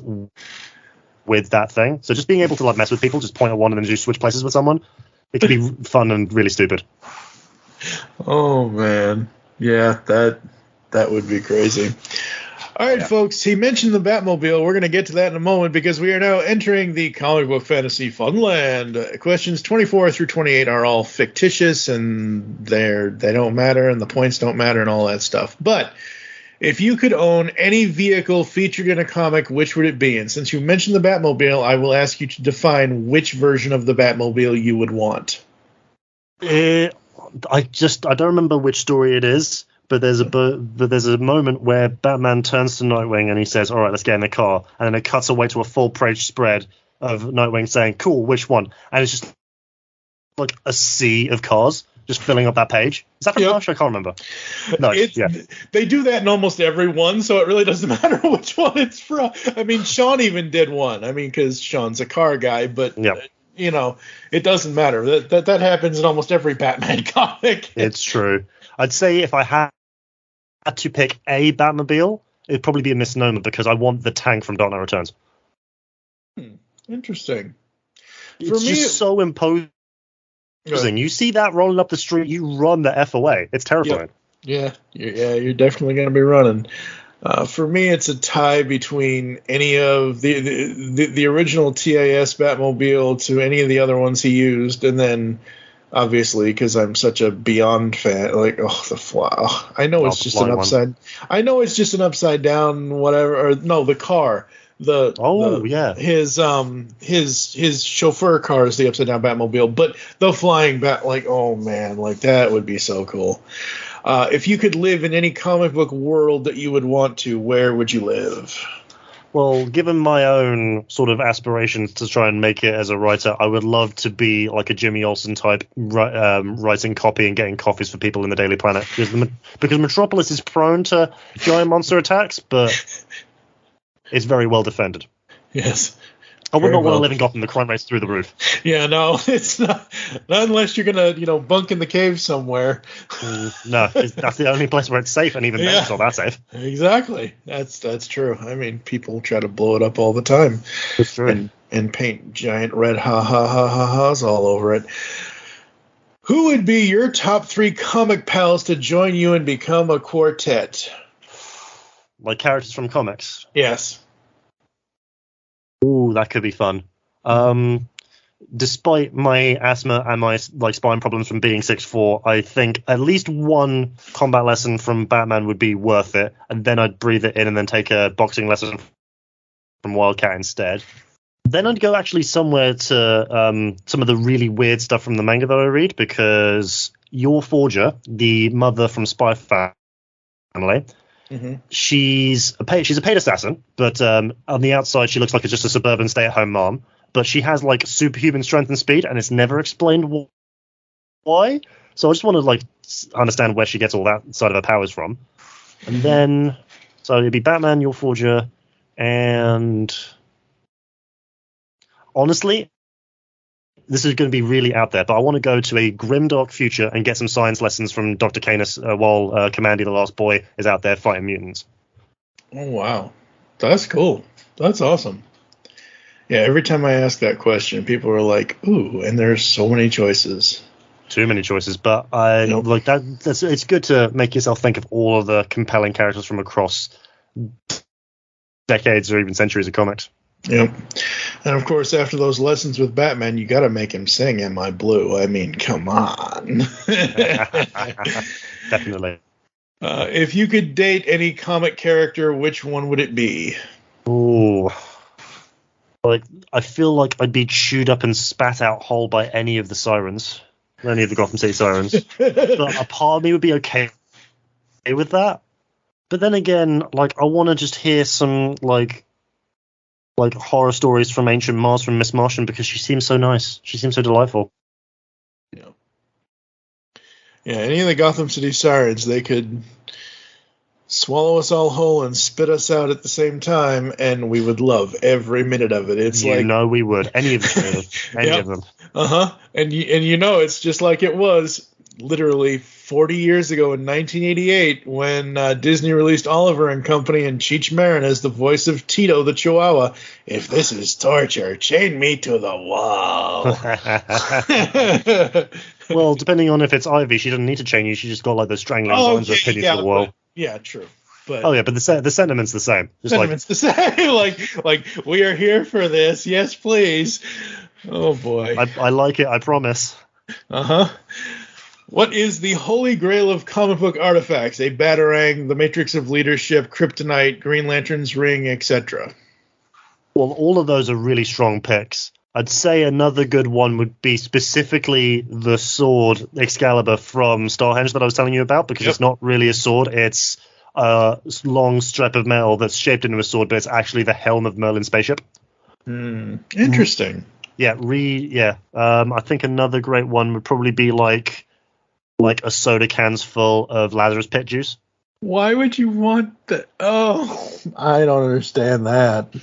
with that thing. So just being able to like mess with people, just point at one and then just switch places with someone, it can be fun and really stupid. Oh, man. Yeah, that would be crazy. All right, folks, he mentioned the Batmobile. We're going to get to that in a moment because we are now entering the comic book fantasy funland. Questions 24 through 28 are all fictitious, and they don't matter, and the points don't matter, and all that stuff. But if you could own any vehicle featured in a comic, which would it be? And since you mentioned the Batmobile, I will ask you to define which version of the Batmobile you would want. I don't remember which story it is. But there's a moment where Batman turns to Nightwing and he says, all right, let's get in the car. And then it cuts away to a full-page spread of Nightwing saying, cool, which one? And it's just like a sea of cars just filling up that page. Is that from Marsh? I can't remember. No, They do that in almost every one, so it really doesn't matter which one it's from. I mean, Sean even did one. I mean, because Sean's a car guy, but... You know, it doesn't matter. That happens in almost every Batman comic. It's true. I'd say if I had to pick a Batmobile, it'd probably be a misnomer because I want the tank from Dark Knight Returns. Interesting. It's just so imposing. You see that rolling up the street, you run the F away. It's terrifying. Yeah, you're definitely going to be running. For me, it's a tie between any of the original TIS Batmobile to any of the other ones he used, and then obviously because I'm such a Beyond fan, like the fly. I know it's just an upside. I know it's just an upside down whatever. Or no, the car. His chauffeur car is the upside down Batmobile, but the flying bat, like, oh man, like that would be so cool. If you could live in any comic book world that you would want to, where would you live? Well, given my own sort of aspirations to try and make it as a writer, I would love to be like a Jimmy Olsen type, writing copy and getting coffees for people in the Daily Planet. Because Metropolis is prone to giant monster attacks, but it's very well defended. Yes. I would not want to live in Gotham. The crime rate's through the roof. Yeah, no, it's not unless you're gonna, bunk in the cave somewhere. No, that's the only place where it's safe, and even then, it's not that safe. Exactly, that's true. I mean, people try to blow it up all the time. That's true. And paint giant red ha-ha-ha-ha-has all over it. Who would be your top 3 comic pals to join you and become a quartet? Like characters from comics? Yes. Ooh, that could be fun. Despite my asthma and my spine problems from being 6'4", I think at least one combat lesson from Batman would be worth it, and then I'd breathe it in and then take a boxing lesson from Wildcat instead. Then I'd go actually somewhere to some of the really weird stuff from the manga that I read, because your Forger, the mother from Spy Family, she's a paid assassin, but on the outside she looks like just a suburban stay-at-home mom. But she has like superhuman strength and speed, and it's never explained why. So I just want to like understand where she gets all that side of her powers from. And then, so it'd be Batman, your Forger, and honestly, this is going to be really out there, but I want to go to a grimdark future and get some science lessons from Dr. Canis while Commandy the Last Boy is out there fighting mutants. Oh, wow. That's cool. That's awesome. Yeah, every time I ask that question, people are like, ooh, and there's so many choices. Too many choices, but like that. It's good to make yourself think of all of the compelling characters from across decades or even centuries of comics. Yep. And of course, after those lessons with Batman, you got to make him sing "Am I Blue?" I mean, come on. Definitely. If you could date any comic character, which one would it be? Ooh. Like, I feel like I'd be chewed up and spat out whole by any of the Sirens. Any of the Gotham City Sirens. But a part of me would be okay with that. But then again, like, I want to just hear some, like horror stories from Ancient Mars from Miss Martian, because she seems so nice. She seems so delightful. Yeah, any of the Gotham City Sirens, they could swallow us all whole and spit us out at the same time, and we would love every minute of it. It's we would. Any of them. Any of them. And it's just like it was literally 40 years ago in 1988 when Disney released Oliver and Company and Cheech Marin as the voice of Tito the Chihuahua. If this is torture, chain me to the wall. Well, depending on if it's Ivy, she doesn't need to chain you. She just got like the strangling vines that pin you to the wall. Yeah, true. But but the sentiment's the same. The same. like we are here for this. Yes, please. Oh boy. I like it. I promise. What is the holy grail of comic book artifacts? A Batarang, the Matrix of Leadership, Kryptonite, Green Lantern's Ring, etc. Well, all of those are really strong picks. I'd say another good one would be specifically the sword Excalibur from Stonehenge that I was telling you about, because it's not really a sword. It's a long strip of metal that's shaped into a sword, but it's actually the helm of Merlin's spaceship. Interesting. I think another great one would probably be like a soda cans full of Lazarus Pit juice. Why would you want that? Oh, I don't understand that.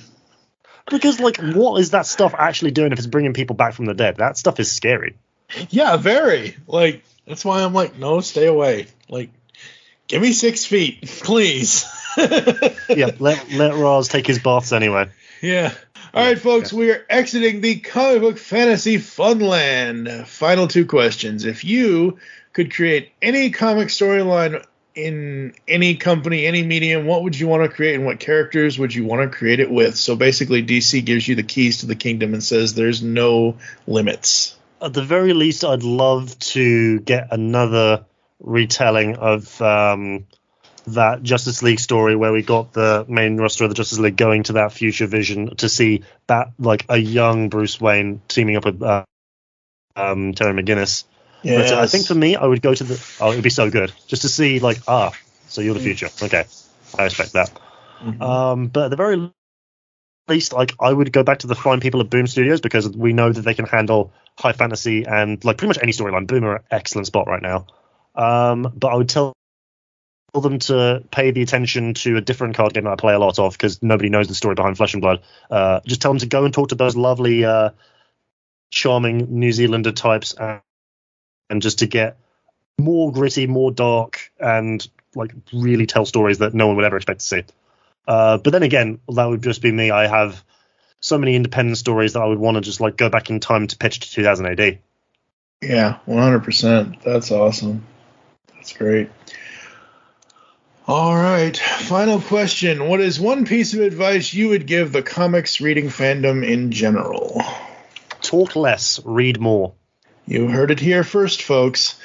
Because, what is that stuff actually doing if it's bringing people back from the dead? That stuff is scary. Yeah, very. That's why I'm like, no, stay away. Give me 6 feet, please. Let Roz take his baths anyway. Yeah. All right, folks, we are exiting the comic book fantasy funland. Final 2 questions. If you could create any comic storyline in any company, any medium, what would you want to create and what characters would you want to create it with? So basically, DC gives you the keys to the kingdom and says there's no limits. At the very least, I'd love to get another retelling of that Justice League story where we got the main roster of the Justice League going to that future vision to see that, a young Bruce Wayne teaming up with Terry McGinnis. Yes. But I think for me, I would go to it'd be so good just to see so you're the future. Okay, I respect that. But at the very least, I would go back to the fine people at Boom Studios, because we know that they can handle high fantasy and pretty much any storyline. Boom are an excellent spot right now. But I would tell them to pay the attention to a different card game that I play a lot of, because nobody knows the story behind Flesh and Blood. Just tell them to go and talk to those lovely, charming New Zealander types, and just to get more gritty, more dark, and really tell stories that no one would ever expect to see. But then again, that would just be me. I have so many independent stories that I would want to just go back in time to pitch to 2000 AD. Yeah, 100%. That's awesome. That's great. All right. right, final question. What is one piece of advice you would give the comics reading fandom in general? Talk less, read more. You heard it here first, folks.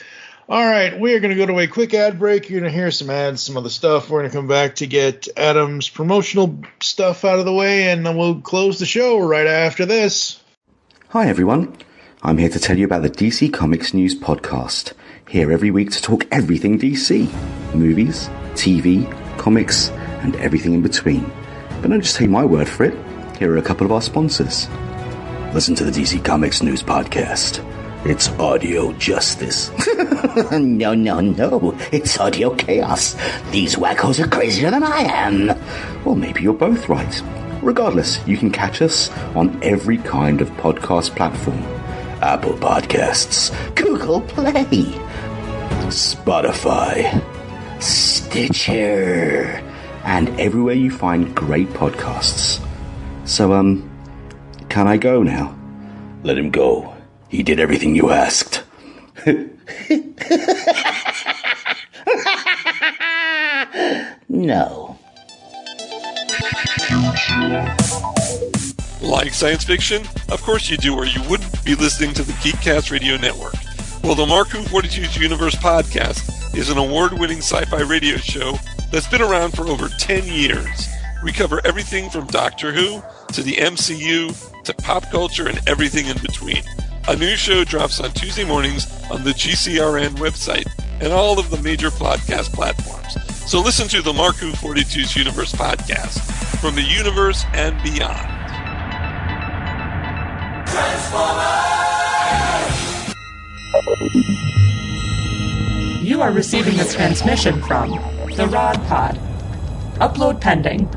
All right, we're going to go to a quick ad break. You're going to hear some ads, some other stuff. We're going to come back to get Adam's promotional stuff out of the way, and then we'll close the show right after this. Hi, everyone. I'm here to tell you about the DC Comics News Podcast. Here every week to talk everything DC. Movies, TV, comics, and everything in between. But don't just take my word for it. Here are a couple of our sponsors. Listen to the DC Comics News Podcast. It's audio justice. No. It's audio chaos. These wackos are crazier than I am. Well, maybe you're both right. Regardless, you can catch us on every kind of podcast platform. Apple Podcasts, Google Play, Spotify, Stitcher, and everywhere you find great podcasts. So, can I go now? Let him go. He did everything you asked. No. Like science fiction? Of course you do, or you wouldn't be listening to the Geekcast Radio Network. Well, the Mark Who 42's Universe podcast is an award-winning sci-fi radio show that's been around for over 10 years. We cover everything from Doctor Who to the MCU to pop culture and everything in between. A new show drops on Tuesday mornings on the GCRN website and all of the major podcast platforms. So listen to the Mark Who 42's Universe podcast from the universe and beyond. You are receiving a transmission from the Rod Pod. Upload pending.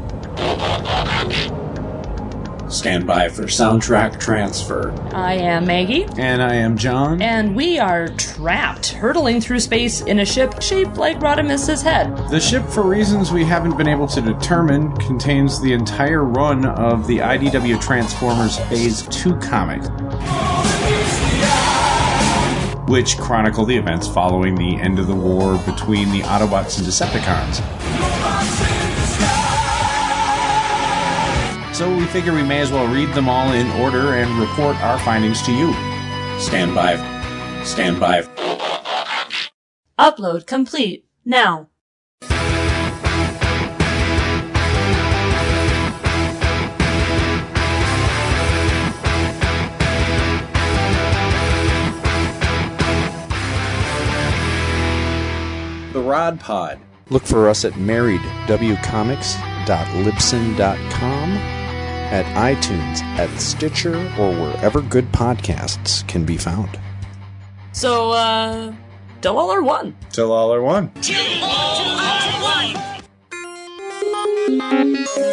Stand by for soundtrack transfer. I am Maggie. And I am John. And we are trapped, hurtling through space in a ship shaped like Rodimus's head. The ship, for reasons we haven't been able to determine, contains the entire run of the IDW Transformers Phase 2 comic, which chronicle the events following the end of the war between the Autobots and Decepticons. So we figure we may as well read them all in order and report our findings to you. Stand by. Stand by. Upload complete. Now. The Rod Pod. Look for us at marriedwcomics.libsyn.com, at iTunes, at Stitcher, or wherever good podcasts can be found. So, till all are one. Till all are one.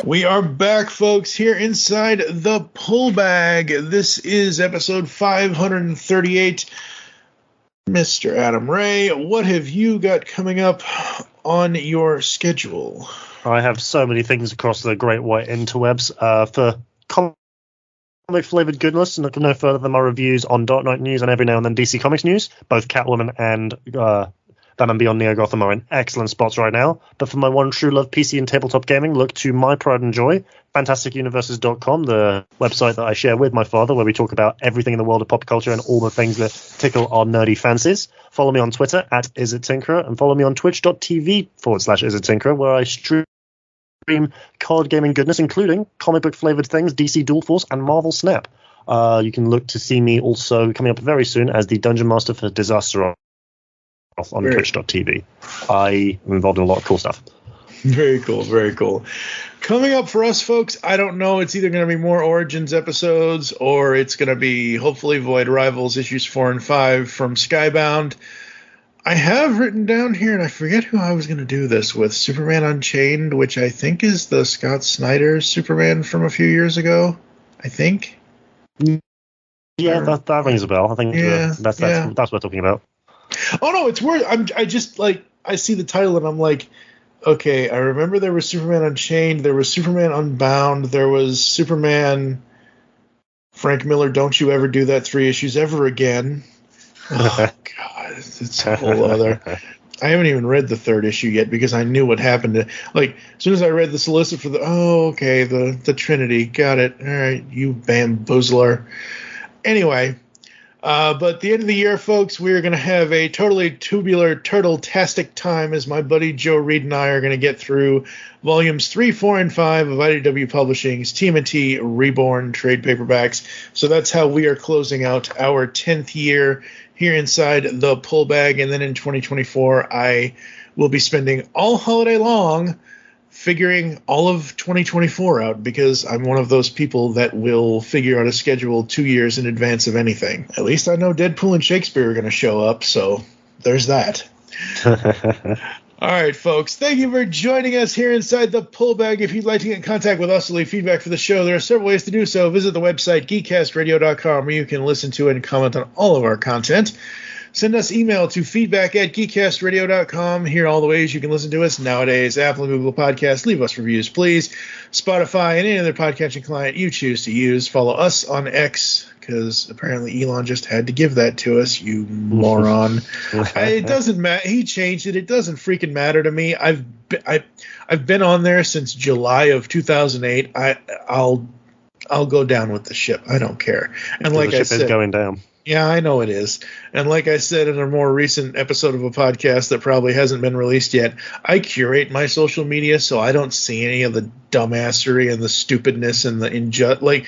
We are back, folks, here inside the Pull Bag. This is episode 538. Mr. Adam Ray, what have you got coming up on your schedule? I have so many things across the great white interwebs. For comic-flavored goodness, and look no further than my reviews on Dark Knight News and every now and then DC Comics News. Both Catwoman and Batman Beyond Neo Gotham are in excellent spots right now. But for my one true love, PC and tabletop gaming, look to my pride and joy, FantasticUniverses.com, the website that I share with my father, where we talk about everything in the world of pop culture and all the things that tickle our nerdy fancies. Follow me on Twitter at IsItTinkerer, and follow me on twitch.tv/IsItTinkerer, where I stream card gaming goodness, including comic book flavored things, DC Dual Force, and Marvel Snap. You can look to see me also coming up very soon as the Dungeon Master for Disaster on twitch.tv. I am involved in a lot of cool stuff. Very cool, very cool. Coming up for us, folks, I don't know. It's either going to be more Origins episodes, or it's going to be, hopefully, Void Rivals issues 4 and 5 from Skybound. I have written down here, and I forget who I was going to do this with, Superman Unchained, which I think is the Scott Snyder Superman from a few years ago, I think. Yeah, that rings a bell. I think that's what we're talking about. Oh, no, it's worth. I just, like, I see the title, and I'm like, okay, I remember there was Superman Unchained, there was Superman Unbound, there was Superman Frank Miller, Don't You Ever Do That 3 issues ever again. Oh, God, it's a whole other. I haven't even read the third issue yet because I knew what happened to, like, as soon as I read the solicit for the Trinity, got it. All right, you bamboozler. Anyway, but at the end of the year, folks, we're going to have a totally tubular, turtle-tastic time as my buddy Joe Reed and I are going to get through volumes 3, 4, and 5 of IDW Publishing's TMNT Reborn trade paperbacks. So that's how we are closing out our 10th year here inside the Pull Bag. And then in 2024, I will be spending all holiday long figuring all of 2024 out, because I'm one of those people that will figure out a schedule 2 years in advance of anything. At least I know Deadpool and Shakespeare are going to show up, so there's that. All right, folks, thank you for joining us here inside the Pull Bag. If you'd like to get in contact with us to leave feedback for the show, there are several ways to do so. Visit the website, geekcastradio.com, where you can listen to and comment on all of our content. Send us email to feedback@geekcastradio.com. Here are all the ways you can listen to us nowadays. Apple and Google Podcasts. Leave us reviews, please. Spotify and any other podcasting client you choose to use. Follow us on X, because apparently Elon just had to give that to us, you moron. It doesn't matter. He changed it. It doesn't freaking matter to me. I've been on there since July of 2008. I'll go down with the ship. I don't care. And like the ship is going down. Yeah, I know it is. And like I said in a more recent episode of a podcast that probably hasn't been released yet, I curate my social media so I don't see any of the dumbassery and the stupidness and the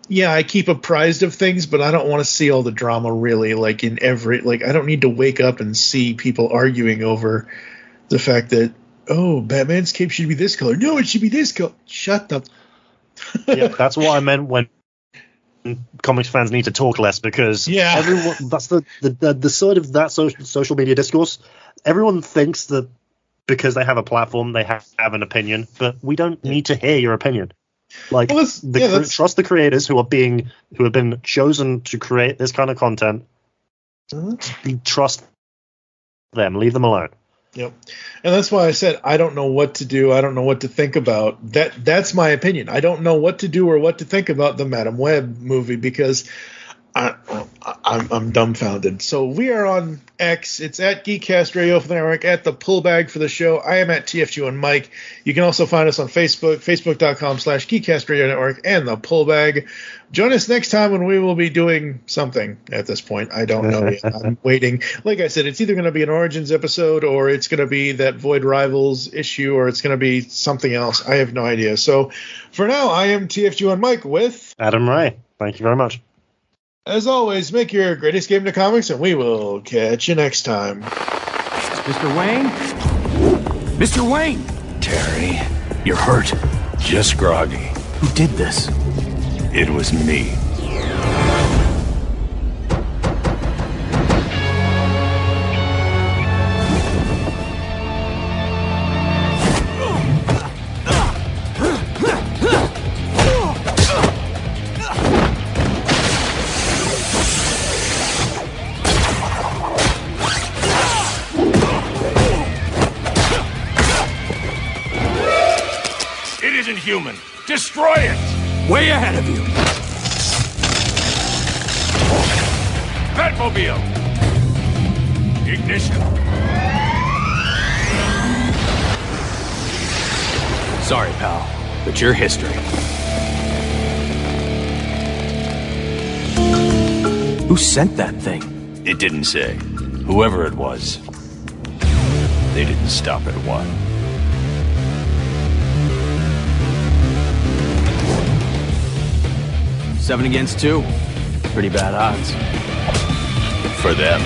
yeah, I keep apprised of things, but I don't want to see all the drama really, I don't need to wake up and see people arguing over the fact that, oh, Batman's cape should be this color. No, it should be this color. Shut up. Yeah, that's what I meant when comics fans need to talk less, because everyone, that's the side of that social media discourse. Everyone thinks that because they have a platform, they have an opinion, but we don't need to hear your opinion. Trust the creators who have been chosen to create this kind of content. Trust them. Leave them alone. Yep. And that's why I said I don't know what to do. I don't know what to think about. That's my opinion. I don't know what to do or what to think about the Madam Web movie, because I'm dumbfounded. So we are on X. It's at Geekcast Radio for the network, at the Pull Bag for the show. I am at TFG and Mike. You can also find us on Facebook, facebook.com/Geekcast Radio Network, and the Pull Bag. Join us next time when we will be doing something at this point. I don't know yet. I'm waiting. Like I said, it's either going to be an Origins episode, or it's going to be that Void Rivals issue, or it's going to be something else. I have no idea. So for now, I am TFG and Mike with Adam Ray. Thank you very much. As always, make your greatest game to comics, and we will catch you next time. Mr. Wayne? Mr. Wayne! Terry, you're hurt. Just groggy. Who did this? It was me. Human. Destroy it! Way ahead of you. Batmobile! Ignition. Sorry, pal, but you're history. Who sent that thing? It didn't say. Whoever it was, they didn't stop at one. Seven against 2. Pretty bad odds. For them.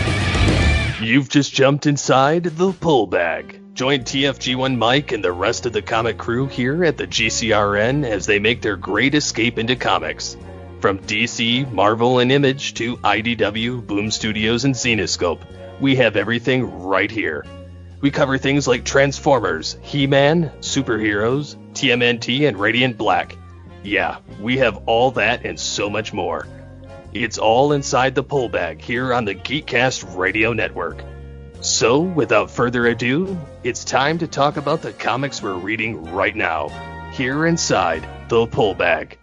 You've just jumped inside the Pull Bag. Join TFG1 Mike and the rest of the comic crew here at the GCRN as they make their great escape into comics. From DC, Marvel, and Image to IDW, Boom Studios, and Zenescope, we have everything right here. We cover things like Transformers, He-Man, superheroes, TMNT, and Radiant Black. Yeah, we have all that and so much more. It's all inside the Pull Bag here on the Geekcast Radio Network. So, without further ado, it's time to talk about the comics we're reading right now, here inside the Pull Bag.